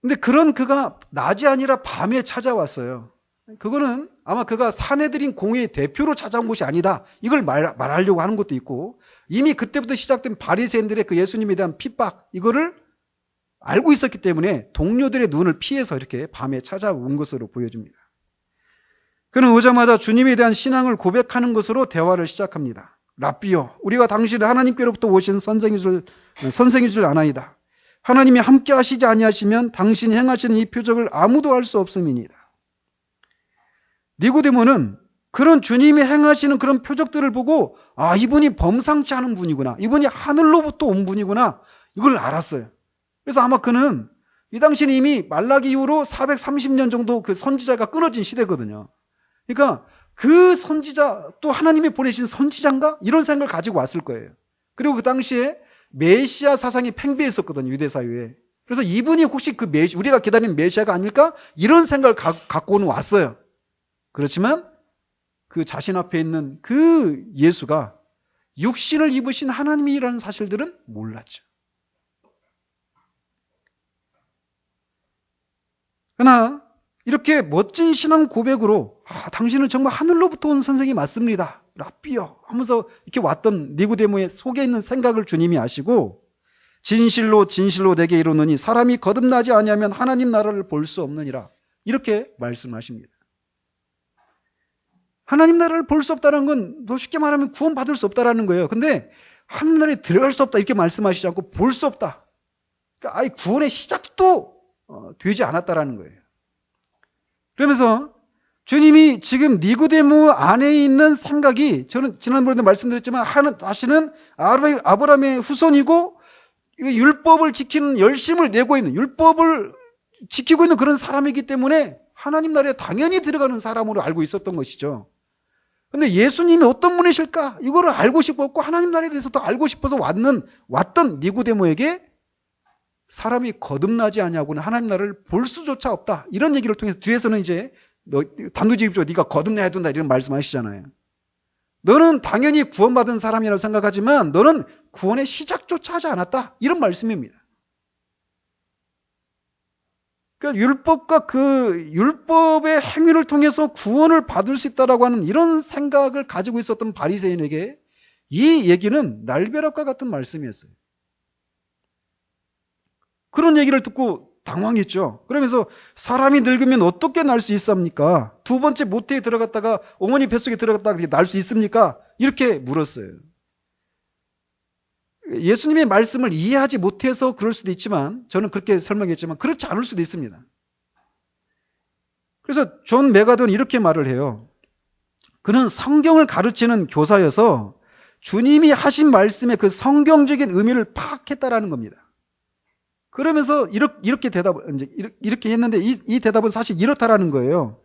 근데 그런 그가 낮이 아니라 밤에 찾아왔어요. 그거는 아마 그가 산헤드린 공회의 대표로 찾아온 것이 아니다. 이걸 말하려고 하는 것도 있고 이미 그때부터 시작된 바리새인들의 그 예수님에 대한 핍박 이거를 알고 있었기 때문에 동료들의 눈을 피해서 이렇게 밤에 찾아온 것으로 보여집니다. 그는 오자마자 주님에 대한 신앙을 고백하는 것으로 대화를 시작합니다. 랍비여, 우리가 당신을 하나님께로부터 오신 선생인 줄 아나이다. 하나님이 함께 하시지 아니하시면 당신이 행하시는 이 표적을 아무도 알 수 없음이니이다. 니고데모는 그런 주님이 행하시는 그런 표적들을 보고 아, 이분이 범상치 않은 분이구나. 이분이 하늘로부터 온 분이구나. 이걸 알았어요. 그래서 아마 그는 이 당시는 이미 말라기 이후로 430년 정도 그 선지자가 끊어진 시대거든요. 그러니까 그 선지자 또 하나님이 보내신 선지자인가? 이런 생각을 가지고 왔을 거예요. 그리고 그 당시에 메시아 사상이 팽배했었거든요. 유대 사회에. 그래서 이분이 혹시 그 우리가 기다리는 메시아가 아닐까? 이런 생각을 갖고는 왔어요. 그렇지만 그 자신 앞에 있는 그 예수가 육신을 입으신 하나님이라는 사실들은 몰랐죠. 그러나 이렇게 멋진 신앙 고백으로 당신은 정말 하늘로부터 온 선생이 맞습니다. 랍비여 하면서 이렇게 왔던 니고데모의 속에 있는 생각을 주님이 아시고 진실로 진실로 내게 이르노니 사람이 거듭나지 아니하면 하나님 나라를 볼 수 없느니라. 이렇게 말씀하십니다. 하나님 나라를 볼 수 없다는 건 더 쉽게 말하면 구원받을 수 없다라는 거예요. 근데 하나님 나라에 들어갈 수 없다 이렇게 말씀하시지 않고 볼 수 없다. 그러니까 아예 구원의 시작도 되지 않았다라는 거예요. 그러면서 주님이 지금 니고데모 안에 있는 생각이 저는 지난번에도 말씀드렸지만 다시는 아브라함의 후손이고 율법을 지키는 열심을 내고 있는 율법을 지키고 있는 그런 사람이기 때문에 하나님 나라에 당연히 들어가는 사람으로 알고 있었던 것이죠. 근데 예수님이 어떤 분이실까? 이거를 알고 싶었고 하나님 나라에 대해서 더 알고 싶어서 왔던 니고데모에게 사람이 거듭나지 아니하고는 하나님 나라를 볼 수조차 없다. 이런 얘기를 통해서 뒤에서는 이제 너 단도직입적으로 네가 거듭나야 된다 이런 말씀하시잖아요. 너는 당연히 구원받은 사람이라고 생각하지만 너는 구원의 시작조차 하지 않았다. 이런 말씀입니다. 그러니까 율법과 그 율법의 행위를 통해서 구원을 받을 수 있다라고 하는 이런 생각을 가지고 있었던 바리새인에게 이 얘기는 날벼락과 같은 말씀이었어요. 그런 얘기를 듣고 당황했죠. 그러면서 사람이 늙으면 어떻게 날 수 있습니까? 두 번째 모태에 들어갔다가 어머니 뱃속에 들어갔다가 날 수 있습니까? 이렇게 물었어요. 예수님의 말씀을 이해하지 못해서 그럴 수도 있지만 저는 그렇게 설명했지만 그렇지 않을 수도 있습니다. 그래서 존 메가드는 이렇게 말을 해요. 그는 성경을 가르치는 교사여서 주님이 하신 말씀의 그 성경적인 의미를 파악했다라는 겁니다. 그러면서 이렇게 했는데 이 대답은 사실 이렇다라는 거예요.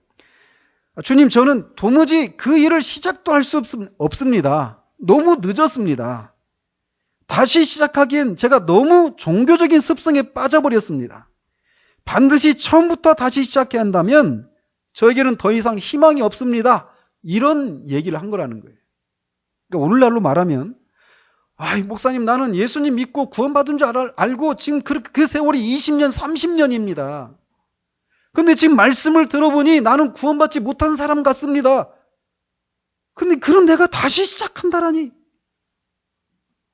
주님, 저는 도무지 그 일을 시작도 할 수 없습니다. 너무 늦었습니다. 다시 시작하기엔 제가 너무 종교적인 습성에 빠져버렸습니다. 반드시 처음부터 다시 시작해야 한다면 저에게는 더 이상 희망이 없습니다. 이런 얘기를 한 거라는 거예요. 그러니까 오늘날로 말하면 목사님 나는 예수님 믿고 구원받은 줄 알고 지금 그 세월이 20년, 30년입니다. 근데 지금 말씀을 들어보니 나는 구원받지 못한 사람 같습니다. 근데 그런 내가 다시 시작한다라니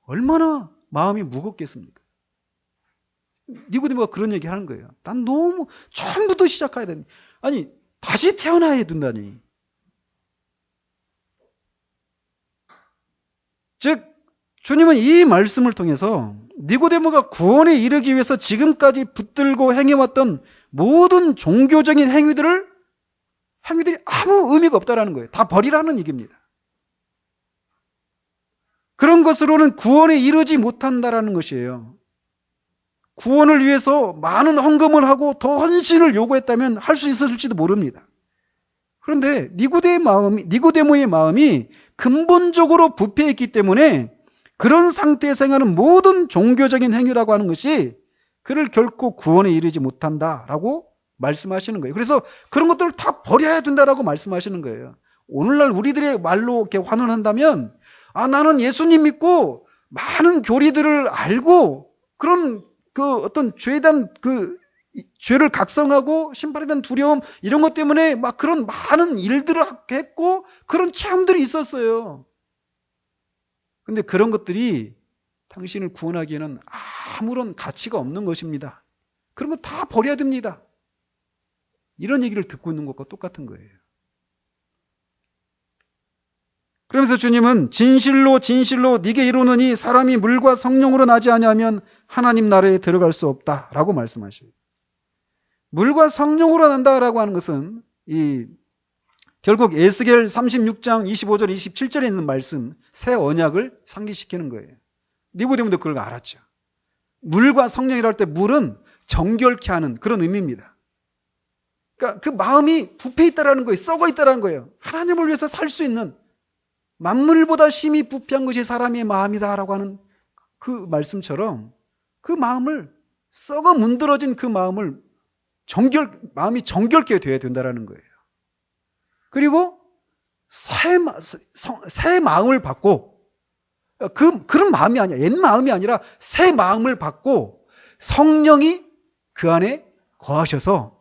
얼마나 마음이 무겁겠습니까? 니고데모가 그런 얘기 하는 거예요. 난 너무 처음부터 시작해야 되니 아니 다시 태어나야 된다니. 즉 주님은 이 말씀을 통해서 니고데모가 구원에 이르기 위해서 지금까지 붙들고 행해왔던 모든 종교적인 행위들이 아무 의미가 없다라는 거예요. 다 버리라는 얘기입니다. 그런 것으로는 구원에 이르지 못한다라는 것이에요. 구원을 위해서 많은 헌금을 하고 더 헌신을 요구했다면 할 수 있었을지도 모릅니다. 그런데 니고데모의 마음이 근본적으로 부패했기 때문에 그런 상태에서 행하는 모든 종교적인 행위라고 하는 것이 그를 결코 구원에 이르지 못한다라고 말씀하시는 거예요. 그래서 그런 것들을 다 버려야 된다라고 말씀하시는 거예요. 오늘날 우리들의 말로 이렇게 환원한다면 나는 예수님 믿고 많은 교리들을 알고 그런 그 어떤 죄에 대한 그 죄를 각성하고 심판에 대한 두려움 이런 것 때문에 막 그런 많은 일들을 했고 그런 체험들이 있었어요. 근데 그런 것들이 당신을 구원하기에는 아무런 가치가 없는 것입니다. 그런 거 다 버려야 됩니다. 이런 얘기를 듣고 있는 것과 똑같은 거예요. 그러면서 주님은 진실로 진실로 네게 이르노니 사람이 물과 성령으로 나지 아니하면 하나님 나라에 들어갈 수 없다라고 말씀하셔요. 물과 성령으로 난다라고 하는 것은 결국 에스겔 36장 25절 27절에 있는 말씀 새 언약을 상기시키는 거예요. 니고데모도 그걸 알았죠. 물과 성령이라 할 때 물은 정결케 하는 그런 의미입니다. 그러니까 그 마음이 부패 있다라는 거예요. 썩어 있다라는 거예요. 하나님을 위해서 살 수 있는 만물보다 심히 부패한 것이 사람의 마음이다라고 하는 그 말씀처럼 그 마음을 썩어 문드러진 그 마음을 마음이 정결케 되어야 된다라는 거예요. 그리고 새 마음을 받고 그런 마음이 아니야. 옛 마음이 아니라 새 마음을 받고 성령이 그 안에 거하셔서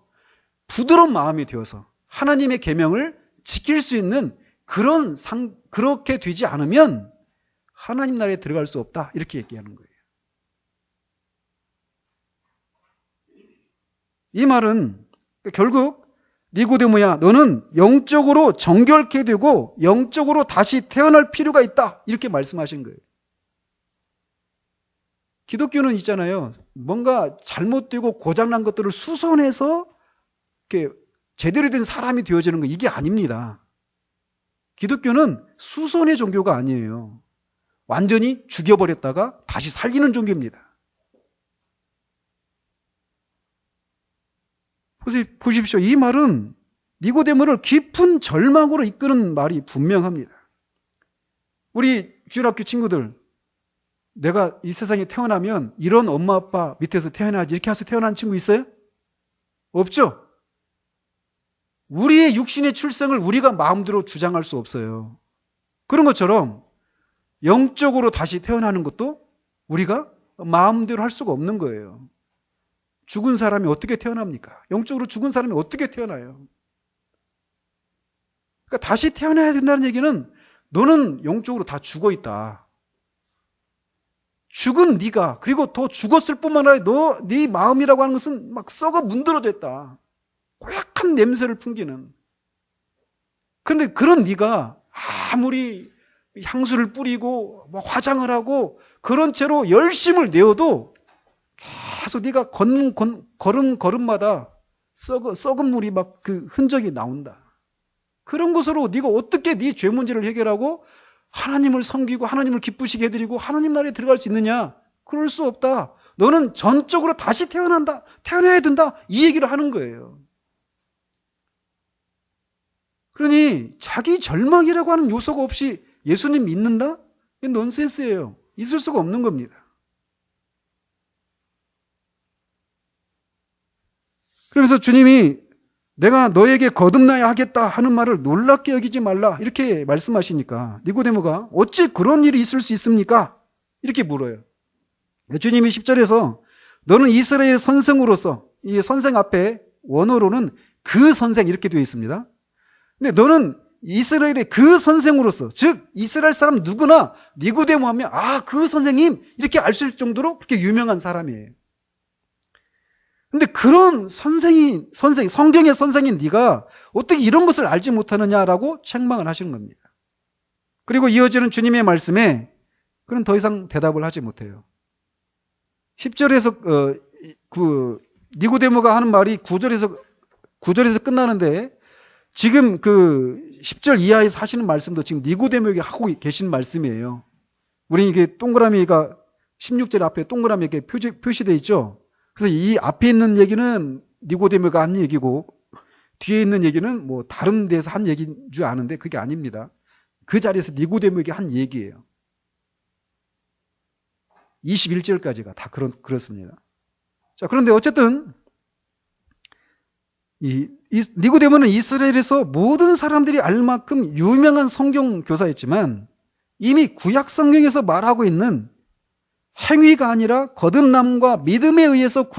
부드러운 마음이 되어서 하나님의 계명을 지킬 수 있는 그렇게 되지 않으면 하나님 나라에 들어갈 수 없다. 이렇게 얘기하는 거예요. 이 말은 결국 니고데모야, 너는 영적으로 정결케 되고 영적으로 다시 태어날 필요가 있다. 이렇게 말씀하신 거예요. 기독교는 있잖아요. 뭔가 잘못되고 고장난 것들을 수선해서 이렇게 제대로 된 사람이 되어지는 거 이게 아닙니다. 기독교는 수선의 종교가 아니에요. 완전히 죽여버렸다가 다시 살리는 종교입니다. 보십시오. 이 말은 니고데모를 깊은 절망으로 이끄는 말이 분명합니다. 우리 주일학교 친구들, 내가 이 세상에 태어나면 이런 엄마 아빠 밑에서 태어나야지 이렇게 해서 태어난 친구 있어요? 없죠? 우리의 육신의 출생을 우리가 마음대로 주장할 수 없어요. 그런 것처럼 영적으로 다시 태어나는 것도 우리가 마음대로 할 수가 없는 거예요. 죽은 사람이 어떻게 태어납니까? 영적으로 죽은 사람이 어떻게 태어나요? 그러니까 다시 태어나야 된다는 얘기는 너는 영적으로 다 죽어 있다. 죽은 네가, 그리고 더 죽었을 뿐만 아니라 네 마음이라고 하는 것은 막 썩어 문드러져 있다. 고약한 냄새를 풍기는. 그런데 그런 네가 아무리 향수를 뿌리고 뭐 화장을 하고 그런 채로 열심을 내어도 계속 네가 걷는 걸음마다 썩은 물이 막 그 흔적이 나온다. 그런 것으로 네가 어떻게 네 죄 문제를 해결하고 하나님을 섬기고 하나님을 기쁘시게 해드리고 하나님 나라에 들어갈 수 있느냐? 그럴 수 없다. 너는 전적으로 다시 태어나야 된다. 이 얘기를 하는 거예요. 그러니 자기 절망이라고 하는 요소가 없이 예수님 믿는다? 이게 넌센스예요. 있을 수가 없는 겁니다. 그래서 주님이 내가 너에게 거듭나야 하겠다 하는 말을 놀랍게 여기지 말라 이렇게 말씀하시니까 니고데모가 어찌 그런 일이 있을 수 있습니까? 이렇게 물어요. 주님이 10절에서 너는 이스라엘 선생으로서, 이 선생 앞에 원어로는 그 선생 이렇게 되어 있습니다. 근데 너는 이스라엘의 그 선생으로서, 즉 이스라엘 사람 누구나 니고데모 하면 그 선생님 이렇게 알 수 있을 정도로 그렇게 유명한 사람이에요. 근데 그런 성경의 선생인 네가 어떻게 이런 것을 알지 못하느냐라고 책망을 하시는 겁니다. 그리고 이어지는 주님의 말씀에 그는 더 이상 대답을 하지 못해요. 10절에서 니고데모가 하는 말이 9절에서 끝나는데 지금 그 10절 이하에서 하시는 말씀도 지금 니고데모에게 하고 계신 말씀이에요. 우리 이게 동그라미가 16절 앞에 동그라미 이렇게 표시되어 있죠. 그래서 이 앞에 있는 얘기는 니고데모가 한 얘기고 뒤에 있는 얘기는 뭐 다른 데서 한 얘기인 줄 아는데 그게 아닙니다. 그 자리에서 니고데모에게 한 얘기예요. 21절까지가 다 그렇습니다. 자, 그런데 어쨌든 니고데모는 이스라엘에서 모든 사람들이 알 만큼 유명한 성경 교사였지만 이미 구약 성경에서 말하고 있는 행위가 아니라 거듭남과 믿음에 의해서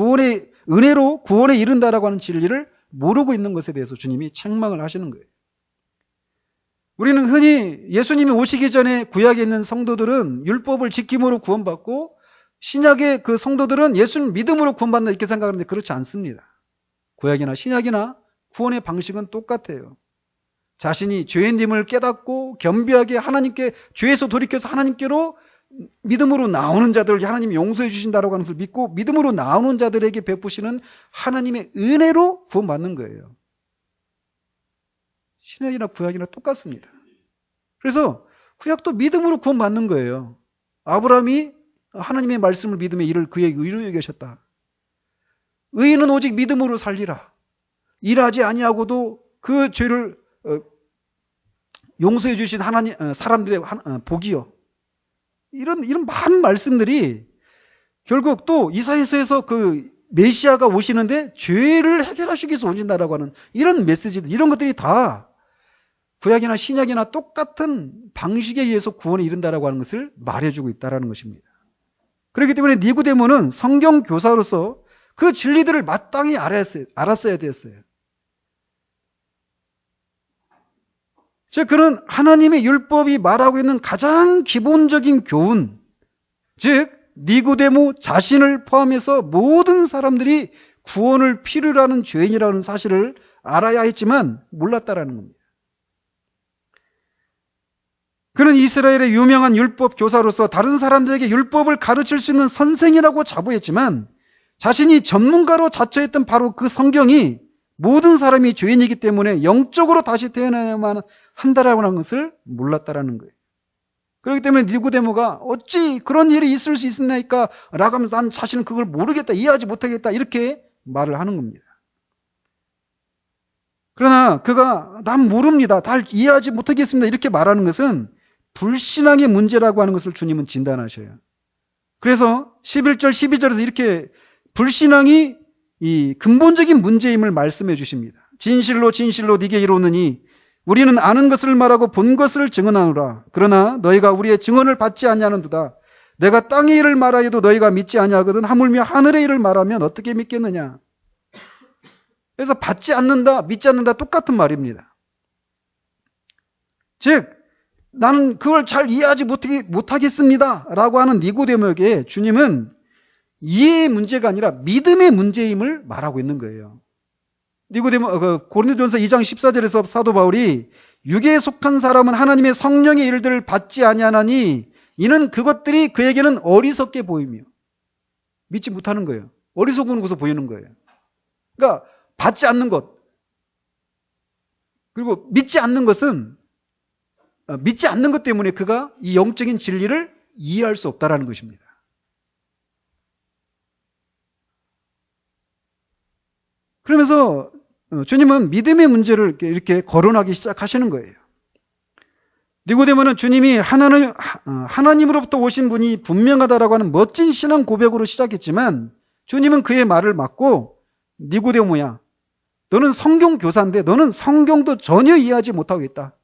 은혜로 구원에 이른다라고 하는 진리를 모르고 있는 것에 대해서 주님이 책망을 하시는 거예요. 우리는 흔히 예수님이 오시기 전에 구약에 있는 성도들은 율법을 지킴으로 구원받고 신약의 그 성도들은 예수님 믿음으로 구원받는다 이렇게 생각하는데 그렇지 않습니다. 구약이나 신약이나 구원의 방식은 똑같아요. 자신이 죄인임을 깨닫고 겸비하게 하나님께 죄에서 돌이켜서 하나님께로 믿음으로 나오는 자들을 하나님이 용서해 주신다라고 하는 것을 믿고 믿음으로 나오는 자들에게 베푸시는 하나님의 은혜로 구원받는 거예요. 신약이나 구약이나 똑같습니다. 그래서 구약도 믿음으로 구원받는 거예요. 아브라함이 하나님의 말씀을 믿음에 이를 그에게 의로 여기셨다. 의인은 오직 믿음으로 살리라. 일하지 아니하고도 그 죄를 용서해 주신 하나님 사람들의 복이요. 이런 많은 말씀들이 결국 또 이사야서에서 그 메시아가 오시는데 죄를 해결하시기 위해서 오신다라고 하는 이런 메시지들, 이런 것들이 다 구약이나 신약이나 똑같은 방식에 의해서 구원에 이른다라고 하는 것을 말해주고 있다라는 것입니다. 그렇기 때문에 니고데모는 성경 교사로서 그 진리들을 마땅히 알았어야 되었어요. 즉 그는 하나님의 율법이 말하고 있는 가장 기본적인 교훈, 즉 니고데모 자신을 포함해서 모든 사람들이 구원을 필요로 하는 죄인이라는 사실을 알아야 했지만 몰랐다라는 겁니다. 그는 이스라엘의 유명한 율법 교사로서 다른 사람들에게 율법을 가르칠 수 있는 선생이라고 자부했지만 자신이 전문가로 자처했던 바로 그 성경이 모든 사람이 죄인이기 때문에 영적으로 다시 태어나야만 한다라고 하는 것을 몰랐다라는 거예요. 그렇기 때문에 니고데모가 어찌 그런 일이 있을 수 있습니까? 라고 하면서 난 자신은 그걸 모르겠다, 이해하지 못하겠다 이렇게 말을 하는 겁니다. 그러나 그가 난 모릅니다. 다 이해하지 못하겠습니다. 이렇게 말하는 것은 불신앙의 문제라고 하는 것을 주님은 진단하셔요. 그래서 11절, 12절에서 이렇게 불신앙이 이 근본적인 문제임을 말씀해 주십니다. 진실로 진실로 네게 이르노니 우리는 아는 것을 말하고 본 것을 증언하노라. 그러나 너희가 우리의 증언을 받지 아니하는도다. 내가 땅의 일을 말하여도 너희가 믿지 아니하거든 하물며 하늘의 일을 말하면 어떻게 믿겠느냐. 그래서 받지 않는다, 믿지 않는다 똑같은 말입니다. 즉 나는 그걸 잘 이해하지 못하겠습니다 라고 하는 니고데모에게 주님은 이해의 문제가 아니라 믿음의 문제임을 말하고 있는 거예요. 니고데모, 고린도전서 2장 14절에서 사도 바울이 육에 속한 사람은 하나님의 성령의 일들을 받지 아니하나니 이는 그것들이 그에게는 어리석게 보이며 믿지 못하는 거예요. 어리석은 것으로 보이는 거예요. 그러니까 받지 않는 것 그리고 믿지 않는 것은 믿지 않는 것 때문에 그가 이 영적인 진리를 이해할 수 없다라는 것입니다. 그러면서 주님은 믿음의 문제를 이렇게 거론하기 시작하시는 거예요. 니고데모는 주님이 하나님으로부터 오신 분이 분명하다라고 하는 멋진 신앙 고백으로 시작했지만 주님은 그의 말을 막고 니고데모야, 너는 성경 교사인데 너는 성경도 전혀 이해하지 못하고 있다.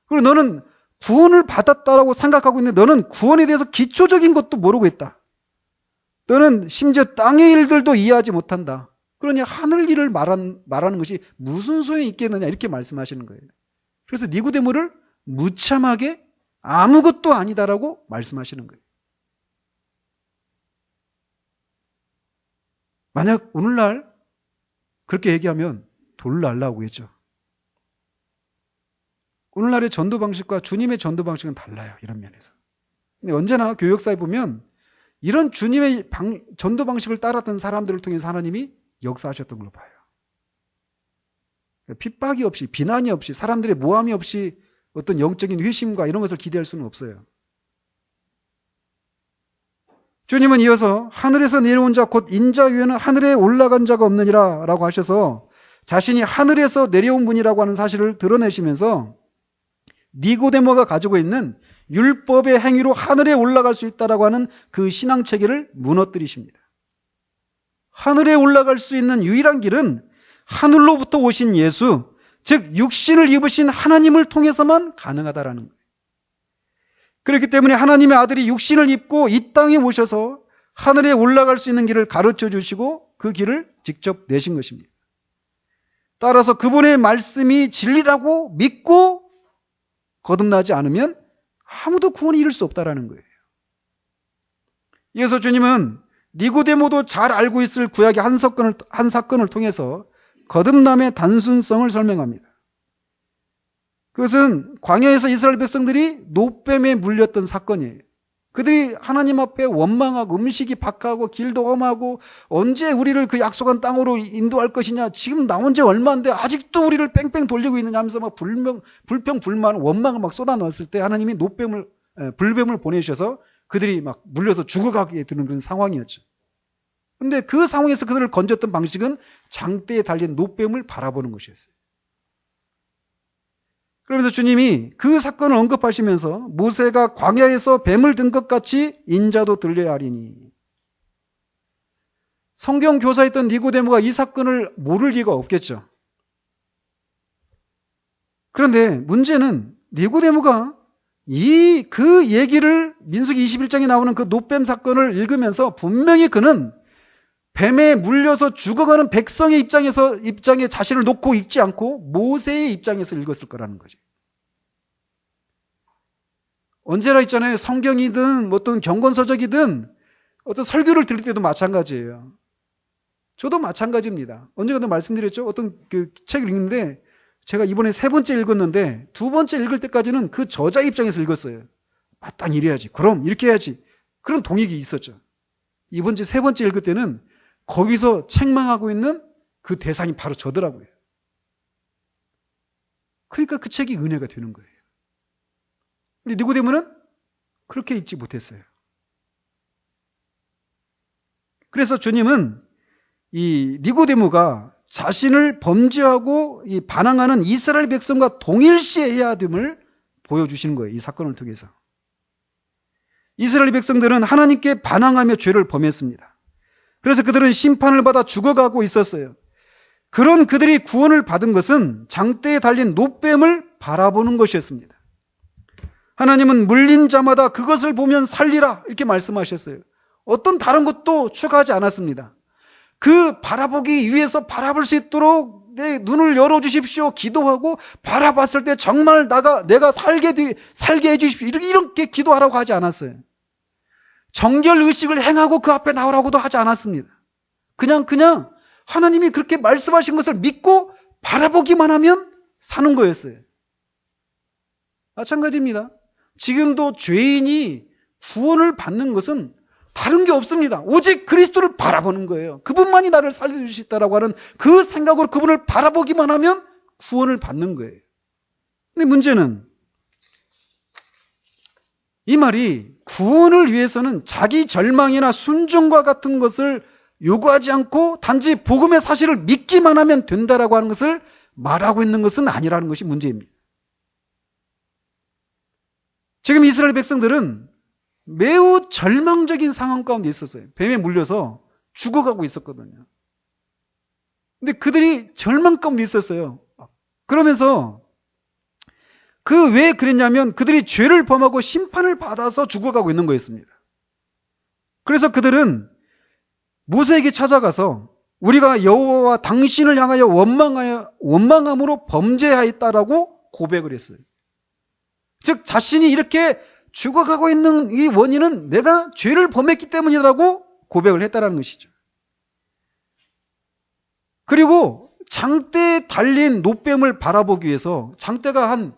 그리고 너는 구원을 받았다라고 생각하고 있는데 너는 구원에 대해서 기초적인 것도 모르고 있다. 너는 심지어 땅의 일들도 이해하지 못한다. 그러니 하늘 일을 말하는 것이 무슨 소용이 있겠느냐 이렇게 말씀하시는 거예요. 그래서 니고데모를 무참하게 아무것도 아니다라고 말씀하시는 거예요. 만약 오늘날 그렇게 얘기하면 돌 날라고 했죠. 오늘날의 전도 방식과 주님의 전도 방식은 달라요. 이런 면에서. 근데 언제나 교역사에 보면 이런 주님의 전도 방식을 따랐던 사람들을 통해서 하나님이 역사하셨던 걸로 봐요. 핍박이 없이, 비난이 없이, 사람들의 모함이 없이 어떤 영적인 회심과 이런 것을 기대할 수는 없어요. 주님은 이어서 하늘에서 내려온 자 곧 인자 위에는 하늘에 올라간 자가 없느니라 라고 하셔서 자신이 하늘에서 내려온 분이라고 하는 사실을 드러내시면서 니고데모가 가지고 있는 율법의 행위로 하늘에 올라갈 수 있다라고 하는 그 신앙 체계를 무너뜨리십니다. 하늘에 올라갈 수 있는 유일한 길은 하늘로부터 오신 예수, 즉 육신을 입으신 하나님을 통해서만 가능하다라는 거예요. 그렇기 때문에 하나님의 아들이 육신을 입고 이 땅에 오셔서 하늘에 올라갈 수 있는 길을 가르쳐 주시고 그 길을 직접 내신 것입니다. 따라서 그분의 말씀이 진리라고 믿고 거듭나지 않으면 아무도 구원에 이를 수 없다라는 거예요. 이어서 주님은 니고데모도 잘 알고 있을 구약의 한 사건을 통해서 거듭남의 단순성을 설명합니다. 그것은 광야에서 이스라엘 백성들이 노뱀에 물렸던 사건이에요. 그들이 하나님 앞에 원망하고 음식이 박하고 길도 험하고 언제 우리를 그 약속한 땅으로 인도할 것이냐, 지금 나온 지 얼마인데 아직도 우리를 뺑뺑 돌리고 있느냐 하면서 막 불평 불만 원망을 막 쏟아 넣었을 때 하나님이 불뱀을 보내주셔서 그들이 막 물려서 죽어가게 되는 그런 상황이었죠. 근데 그 상황에서 그들을 건졌던 방식은 장대에 달린 노뱀을 바라보는 것이었어요. 그러면서 주님이 그 사건을 언급하시면서 모세가 광야에서 뱀을 든 것 같이 인자도 들려야 하리니, 성경 교사였던 니고데모가 이 사건을 모를 리가 없겠죠. 그런데 문제는 니고데모가 그 얘기를 민수기 21장에 나오는 그 노뱀 사건을 읽으면서 분명히 그는 뱀에 물려서 죽어가는 백성의 입장에 자신을 놓고 읽지 않고 모세의 입장에서 읽었을 거라는 거죠. 언제나 있잖아요. 성경이든 어떤 경건서적이든 어떤 설교를 들을 때도 마찬가지예요. 저도 마찬가지입니다. 언젠가도 말씀드렸죠. 어떤 그 책을 읽는데 제가 이번에 3번째 읽었는데 2번째 읽을 때까지는 그 저자 입장에서 읽었어요. 마땅히 이래야지. 그럼 이렇게 해야지. 그런 동의가 있었죠. 2번째, 3번째 읽을 때는 거기서 책망하고 있는 그 대상이 바로 저더라고요. 그러니까 그 책이 은혜가 되는 거예요. 근데 니고데모는 그렇게 읽지 못했어요. 그래서 주님은 이 니고데모가 자신을 범죄하고 이 반항하는 이스라엘 백성과 동일시해야 됨을 보여주시는 거예요. 이 사건을 통해서. 이스라엘 백성들은 하나님께 반항하며 죄를 범했습니다. 그래서 그들은 심판을 받아 죽어가고 있었어요. 그런 그들이 구원을 받은 것은 장대에 달린 노뱀을 바라보는 것이었습니다. 하나님은 물린 자마다 그것을 보면 살리라 이렇게 말씀하셨어요. 어떤 다른 것도 추가하지 않았습니다. 그 바라보기 위해서 바라볼 수 있도록 내 눈을 열어주십시오 기도하고 바라봤을 때 정말 내가 살게 해주십시오 이렇게 기도하라고 하지 않았어요. 정결의식을 행하고 그 앞에 나오라고도 하지 않았습니다. 그냥 하나님이 그렇게 말씀하신 것을 믿고 바라보기만 하면 사는 거였어요. 마찬가지입니다. 지금도 죄인이 구원을 받는 것은 다른 게 없습니다. 오직 그리스도를 바라보는 거예요. 그분만이 나를 살려줄 수 있다라고 하는 그 생각으로 그분을 바라보기만 하면 구원을 받는 거예요. 근데 문제는 이 말이 구원을 위해서는 자기 절망이나 순종과 같은 것을 요구하지 않고 단지 복음의 사실을 믿기만 하면 된다라고 하는 것을 말하고 있는 것은 아니라는 것이 문제입니다. 지금 이스라엘 백성들은 매우 절망적인 상황 가운데 있었어요. 뱀에 물려서 죽어가고 있었거든요. 근데 그들이 절망 가운데 있었어요. 그러면서 왜 그랬냐면 그들이 죄를 범하고 심판을 받아서 죽어가고 있는 거였습니다. 그래서 그들은 모세에게 찾아가서 우리가 여호와와 당신을 향하여 원망함으로 범죄하였다라고 고백을 했어요. 즉 자신이 이렇게 죽어가고 있는 이 원인은 내가 죄를 범했기 때문이라고 고백을 했다는 것이죠. 그리고 장대에 달린 노뱀을 바라보기 위해서 장대가 한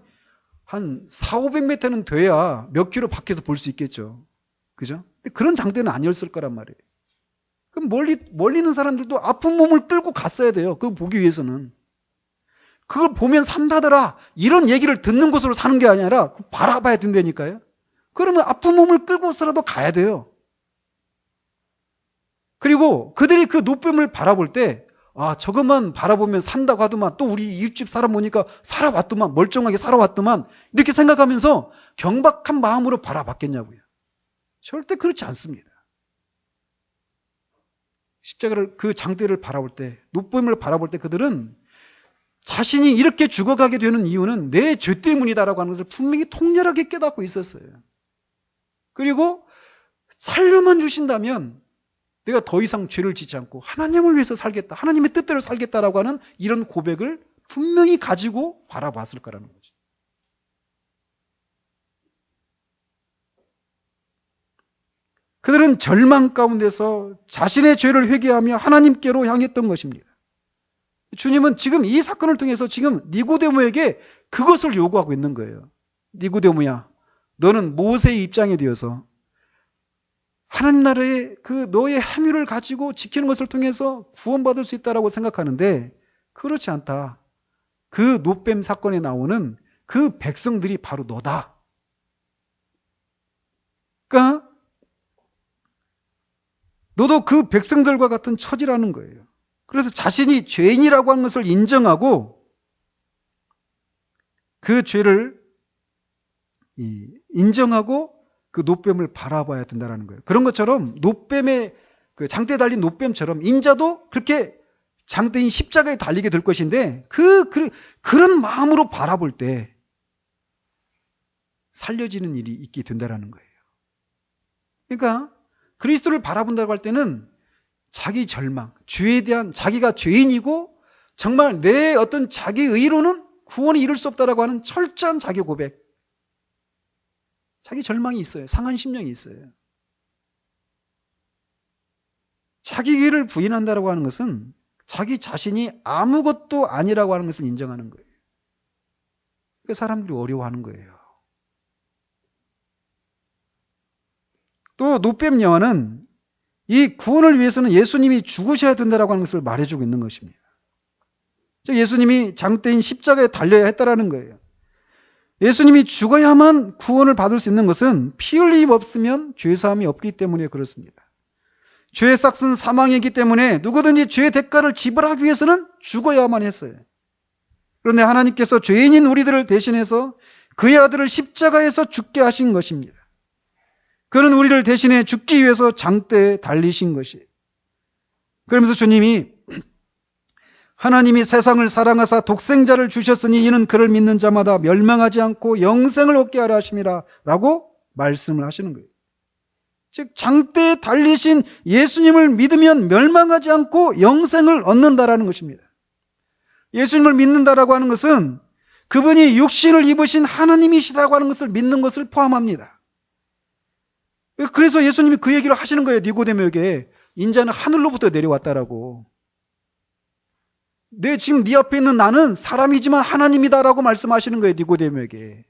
400~500m는 돼야 몇 킬로 밖에서 볼 수 있겠죠. 그죠? 그런 장대는 아니었을 거란 말이에요. 그럼 멀리 있는 사람들도 아픈 몸을 끌고 갔어야 돼요. 그거 보기 위해서는. 그걸 보면 산다더라. 이런 얘기를 듣는 곳으로 사는 게 아니라 바라봐야 된다니까요. 그러면 아픈 몸을 끌고서라도 가야 돼요. 그리고 그들이 그 노뱀을 바라볼 때 저것만 바라보면 산다고 하더만 또 우리 이웃집 사람 오니까 살아왔더만 멀쩡하게 살아왔더만 이렇게 생각하면서 경박한 마음으로 바라봤겠냐고요. 절대 그렇지 않습니다. 십자가를 그 장대를 바라볼 때 노뱀을 바라볼 때 그들은 자신이 이렇게 죽어가게 되는 이유는 내 죄 때문이다라고 하는 것을 분명히 통렬하게 깨닫고 있었어요. 그리고 살려만 주신다면 내가 더 이상 죄를 짓지 않고 하나님을 위해서 살겠다. 하나님의 뜻대로 살겠다라고 하는 이런 고백을 분명히 가지고 바라봤을 거라는 거죠. 그들은 절망 가운데서 자신의 죄를 회개하며 하나님께로 향했던 것입니다. 주님은 지금 이 사건을 통해서 지금 니고데모에게 그것을 요구하고 있는 거예요. 니고데모야, 너는 모세의 입장에 되어서 하나님 나라의 그 너의 행위를 가지고 지키는 것을 통해서 구원받을 수 있다라고 생각하는데 그렇지 않다. 그 노뱀 사건에 나오는 그 백성들이 바로 너다. 그러니까 너도 그 백성들과 같은 처지라는 거예요. 그래서 자신이 죄인이라고 하는 것을 인정하고 그 죄를 인정하고 그 노뱀을 바라봐야 된다는 거예요. 그런 것처럼 노뱀의 그 장대에 달린 노뱀처럼 인자도 그렇게 장대인 십자가에 달리게 될 것인데 그런 마음으로 바라볼 때 살려지는 일이 있게 된다는 거예요. 그러니까 그리스도를 바라본다고 할 때는 자기 절망, 죄에 대한 자기가 죄인이고 정말 내 어떤 자기 의로는 구원에 이룰 수 없다라고 하는 철저한 자기 고백. 자기 절망이 있어요. 상한 심령이 있어요. 자기 의를 부인한다라고 하는 것은 자기 자신이 아무것도 아니라고 하는 것을 인정하는 거예요. 그러니까 사람들이 어려워하는 거예요. 또 노뱀 여호와는 이 구원을 위해서는 예수님이 죽으셔야 된다라고 하는 것을 말해주고 있는 것입니다. 즉 예수님이 장대인 십자가에 달려야 했다라는 거예요. 예수님이 죽어야만 구원을 받을 수 있는 것은 피 흘림 없으면 죄사함이 없기 때문에 그렇습니다. 죄의 삭은 사망이기 때문에 누구든지 죄의 대가를 지불하기 위해서는 죽어야만 했어요. 그런데 하나님께서 죄인인 우리들을 대신해서 그의 아들을 십자가에서 죽게 하신 것입니다. 그는 우리를 대신해 죽기 위해서 장대에 달리신 것이에요. 그러면서 주님이 하나님이 세상을 사랑하사 독생자를 주셨으니 이는 그를 믿는 자마다 멸망하지 않고 영생을 얻게 하려 하심이라 라고 말씀을 하시는 거예요. 즉 장대에 달리신 예수님을 믿으면 멸망하지 않고 영생을 얻는다라는 것입니다. 예수님을 믿는다라고 하는 것은 그분이 육신을 입으신 하나님이시라고 하는 것을 믿는 것을 포함합니다. 그래서 예수님이 그 얘기를 하시는 거예요. 니고데모에게. 인자는 하늘로부터 내려왔다라고. 지금 네 앞에 있는 나는 사람이지만 하나님이다라고 말씀하시는 거예요. 니고데모에게.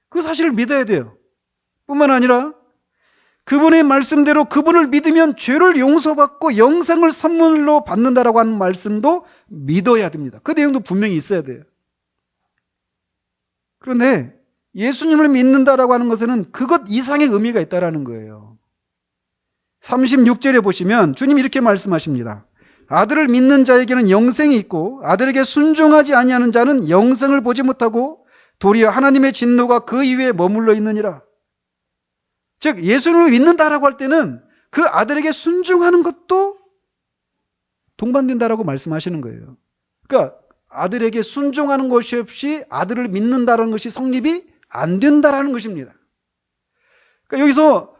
그 사실을 믿어야 돼요. 뿐만 아니라 그분의 말씀대로 그분을 믿으면 죄를 용서받고 영생을 선물로 받는다라고 하는 말씀도 믿어야 됩니다. 그 내용도 분명히 있어야 돼요. 그런데 예수님을 믿는다라고 하는 것에는 그것 이상의 의미가 있다라는 거예요. 36절에 보시면 주님이 이렇게 말씀하십니다. 아들을 믿는 자에게는 영생이 있고 아들에게 순종하지 아니하는 자는 영생을 보지 못하고 도리어 하나님의 진노가 그 이외에 머물러 있느니라. 즉 예수님을 믿는다라고 할 때는 그 아들에게 순종하는 것도 동반된다라고 말씀하시는 거예요. 그러니까 아들에게 순종하는 것이 없이 아들을 믿는다라는 것이 성립이 안 된다라는 것입니다. 그러니까 여기서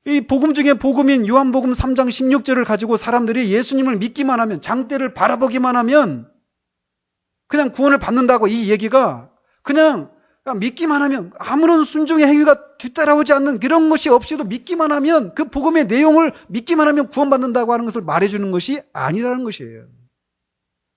이 복음 중에 복음인 요한복음 3장 16절을 가지고 사람들이 예수님을 믿기만 하면, 장대를 바라보기만 하면 그냥 구원을 받는다고, 이 얘기가 그냥 믿기만 하면, 아무런 순종의 행위가 뒤따라오지 않는 그런 것이 없이도 믿기만 하면, 그 복음의 내용을 믿기만 하면 구원받는다고 하는 것을 말해주는 것이 아니라는 것이에요.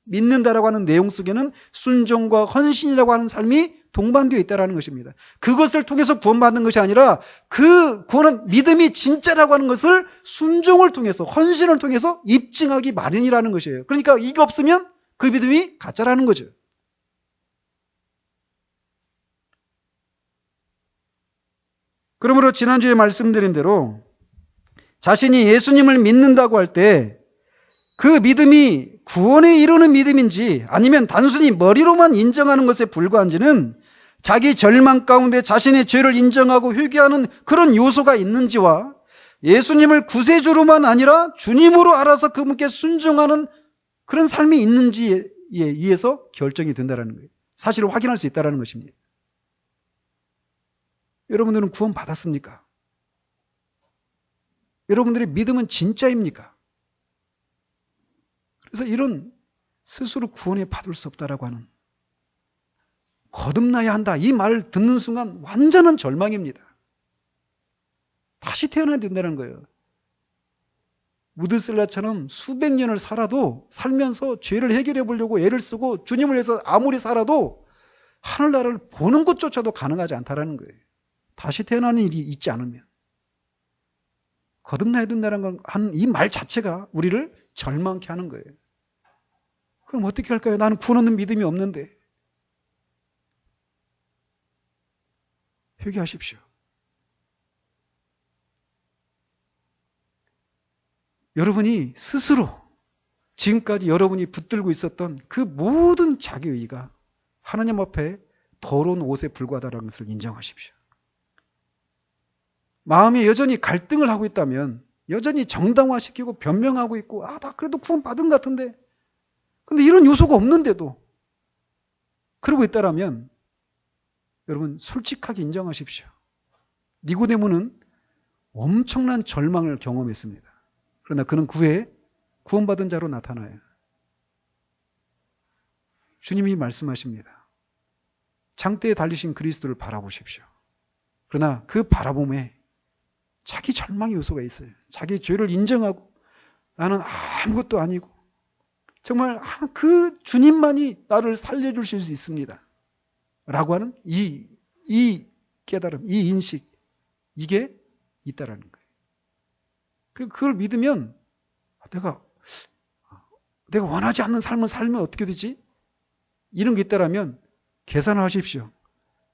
믿는다라고 하는 내용 속에는 순종과 헌신이라고 하는 삶이 동반되어 있다는 것입니다. 그것을 통해서 구원받는 것이 아니라 그 구원은 믿음이 진짜라고 하는 것을 순종을 통해서, 헌신을 통해서 입증하기 마련이라는 것이에요. 그러니까 이게 없으면 그 믿음이 가짜라는 거죠. 그러므로 지난주에 말씀드린 대로 자신이 예수님을 믿는다고 할 때 그 믿음이 구원에 이르는 믿음인지 아니면 단순히 머리로만 인정하는 것에 불과한지는 자기 절망 가운데 자신의 죄를 인정하고 회개하는 그런 요소가 있는지와 예수님을 구세주로만 아니라 주님으로 알아서 그분께 순종하는 그런 삶이 있는지에 의해서 결정이 된다는 거예요. 사실을 확인할 수 있다는 것입니다. 여러분들은 구원 받았습니까? 여러분들의 믿음은 진짜입니까? 그래서 이런 스스로 구원에 받을 수 없다라고 하는, 거듭나야 한다, 이 말 듣는 순간 완전한 절망입니다. 다시 태어나야 된다는 거예요. 무드셀라처럼 수백 년을 살면서 죄를 해결해 보려고 애를 쓰고 주님을 위해서 아무리 살아도 하늘나라를 보는 것조차도 가능하지 않다라는 거예요. 다시 태어나는 일이 있지 않으면. 거듭나야 된다는 이 말 자체가 우리를 절망케 하는 거예요. 그럼 어떻게 할까요? 나는 구원 얻는 믿음이 없는데. 회개하십시오. 여러분이 스스로 지금까지 여러분이 붙들고 있었던 그 모든 자기의가 하나님 앞에 더러운 옷에 불과하다는 것을 인정하십시오. 마음이 여전히 갈등을 하고 있다면, 여전히 정당화시키고 변명하고 있고, 나 그래도 구원 받은 것 같은데, 근데 이런 요소가 없는데도 그러고 있다라면 여러분 솔직하게 인정하십시오. 니고데모는 엄청난 절망을 경험했습니다. 그러나 그는 그 후에 구원받은 자로 나타나요. 주님이 말씀하십니다. 장대에 달리신 그리스도를 바라보십시오. 그러나 그 바라봄에 자기 절망의 요소가 있어요. 자기 죄를 인정하고 나는 아무것도 아니고 정말 그 주님만이 나를 살려주실 수 있습니다. 라고 하는 이 깨달음, 이 인식, 이게 있다라는 거예요. 그리고 그걸 믿으면 내가 원하지 않는 삶을 살면 어떻게 되지? 이런 게 있다라면 계산을 하십시오.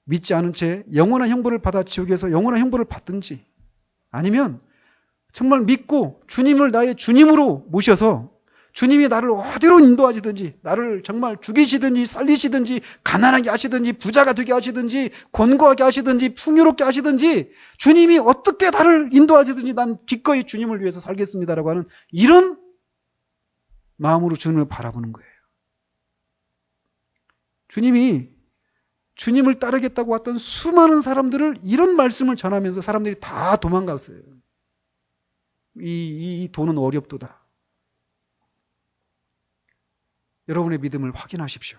믿지 않은 채 영원한 형벌을 받아 지옥에서 영원한 형벌을 받든지, 아니면 정말 믿고 주님을 나의 주님으로 모셔서 주님이 나를 어디로 인도하시든지, 나를 정말 죽이시든지 살리시든지 가난하게 하시든지 부자가 되게 하시든지 권고하게 하시든지 풍요롭게 하시든지 주님이 어떻게 나를 인도하시든지 난 기꺼이 주님을 위해서 살겠습니다라고 하는 이런 마음으로 주님을 바라보는 거예요. 주님이 주님을 따르겠다고 왔던 수많은 사람들을 이런 말씀을 전하면서 사람들이 다 도망갔어요. 이 돈은 어렵도다. 여러분의 믿음을 확인하십시오.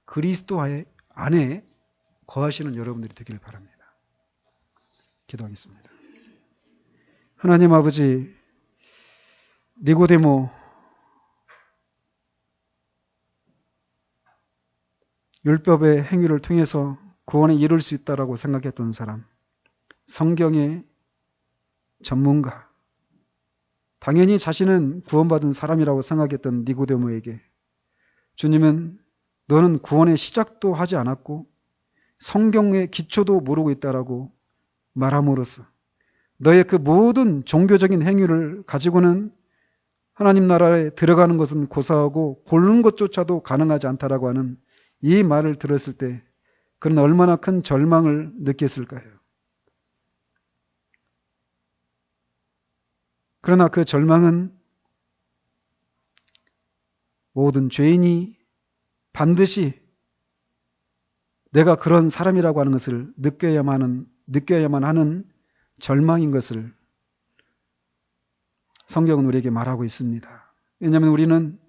그리스도 안에 거하시는 여러분들이 되기를 바랍니다. 기도하겠습니다. 하나님 아버지, 니고데모 율법의 행위를 통해서 구원에 이룰 수 있다라고 생각했던 사람, 성경의 전문가, 당연히 자신은 구원받은 사람이라고 생각했던 니고데모에게 주님은 너는 구원의 시작도 하지 않았고 성경의 기초도 모르고 있다라고 말함으로써 너의 그 모든 종교적인 행위를 가지고는 하나님 나라에 들어가는 것은 고사하고 고르는 것조차도 가능하지 않다라고 하는 이 말을 들었을 때 그는 얼마나 큰 절망을 느꼈을까요? 그러나 그 절망은 모든 죄인이 반드시 내가 그런 사람이라고 하는 것을 느껴야만 하는 절망인 것을 성경은 우리에게 말하고 있습니다. 왜냐하면 우리는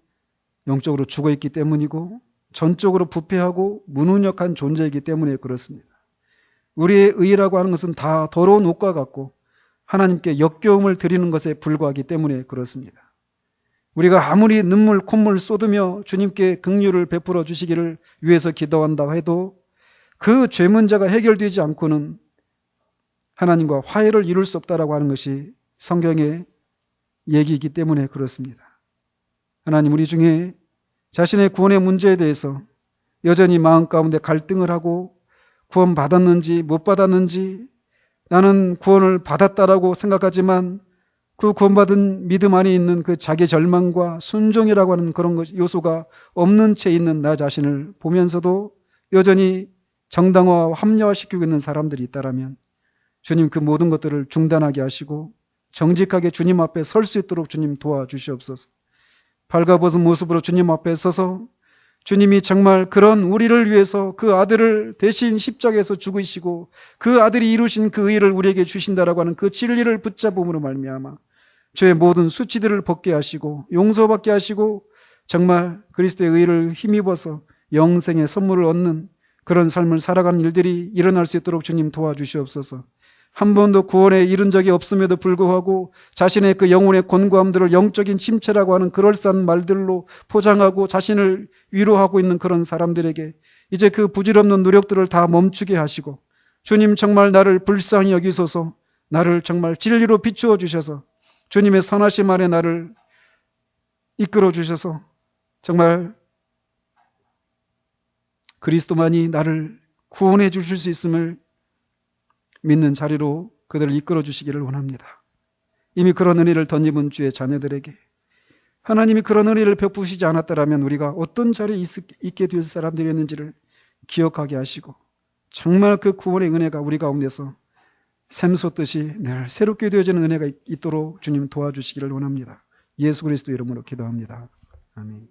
영적으로 죽어 있기 때문이고 전적으로 부패하고 무능력한 존재이기 때문에 그렇습니다. 우리의 의라고 하는 것은 다 더러운 옷과 같고 하나님께 역겨움을 드리는 것에 불과하기 때문에 그렇습니다. 우리가 아무리 눈물 콧물 쏟으며 주님께 긍휼을 베풀어 주시기를 위해서 기도한다 해도 그 죄 문제가 해결되지 않고는 하나님과 화해를 이룰 수 없다라고 하는 것이 성경의 얘기이기 때문에 그렇습니다. 하나님, 우리 중에 자신의 구원의 문제에 대해서 여전히 마음 가운데 갈등을 하고 구원받았는지 못 받았는지, 나는 구원을 받았다라고 생각하지만 그 구원받은 믿음 안에 있는 그 자기 절망과 순종이라고 하는 그런 요소가 없는 채 있는 나 자신을 보면서도 여전히 정당화와 합리화시키고 있는 사람들이 있다라면 주님, 그 모든 것들을 중단하게 하시고 정직하게 주님 앞에 설 수 있도록 주님 도와주시옵소서. 발가벗은 모습으로 주님 앞에 서서 주님이 정말 그런 우리를 위해서 그 아들을 대신 십자가에서 죽으시고 그 아들이 이루신 그 의를 우리에게 주신다라고 하는 그 진리를 붙잡음으로 말미암아 죄의 모든 수치들을 벗게 하시고 용서받게 하시고 정말 그리스도의 의를 힘입어서 영생의 선물을 얻는 그런 삶을 살아가는 일들이 일어날 수 있도록 주님 도와주시옵소서. 한 번도 구원에 이른 적이 없음에도 불구하고 자신의 그 영혼의 곤고함들을 영적인 침체라고 하는 그럴싸한 말들로 포장하고 자신을 위로하고 있는 그런 사람들에게 이제 그 부질없는 노력들을 다 멈추게 하시고 주님, 정말 나를 불쌍히 여기소서, 나를 정말 진리로 비추어 주셔서 주님의 선하심 안에 나를 이끌어 주셔서 정말 그리스도만이 나를 구원해 주실 수 있음을 믿는 자리로 그들을 이끌어 주시기를 원합니다. 이미 그런 은혜를 덧입은 주의 자녀들에게 하나님이 그런 은혜를 베푸시지 않았더라면 우리가 어떤 자리에 있게 될 사람들이었는지를 기억하게 하시고 정말 그 구원의 은혜가 우리 가운데서 샘솟듯이 늘 새롭게 되어지는 은혜가 있도록 주님 도와주시기를 원합니다. 예수 그리스도 이름으로 기도합니다. 아멘.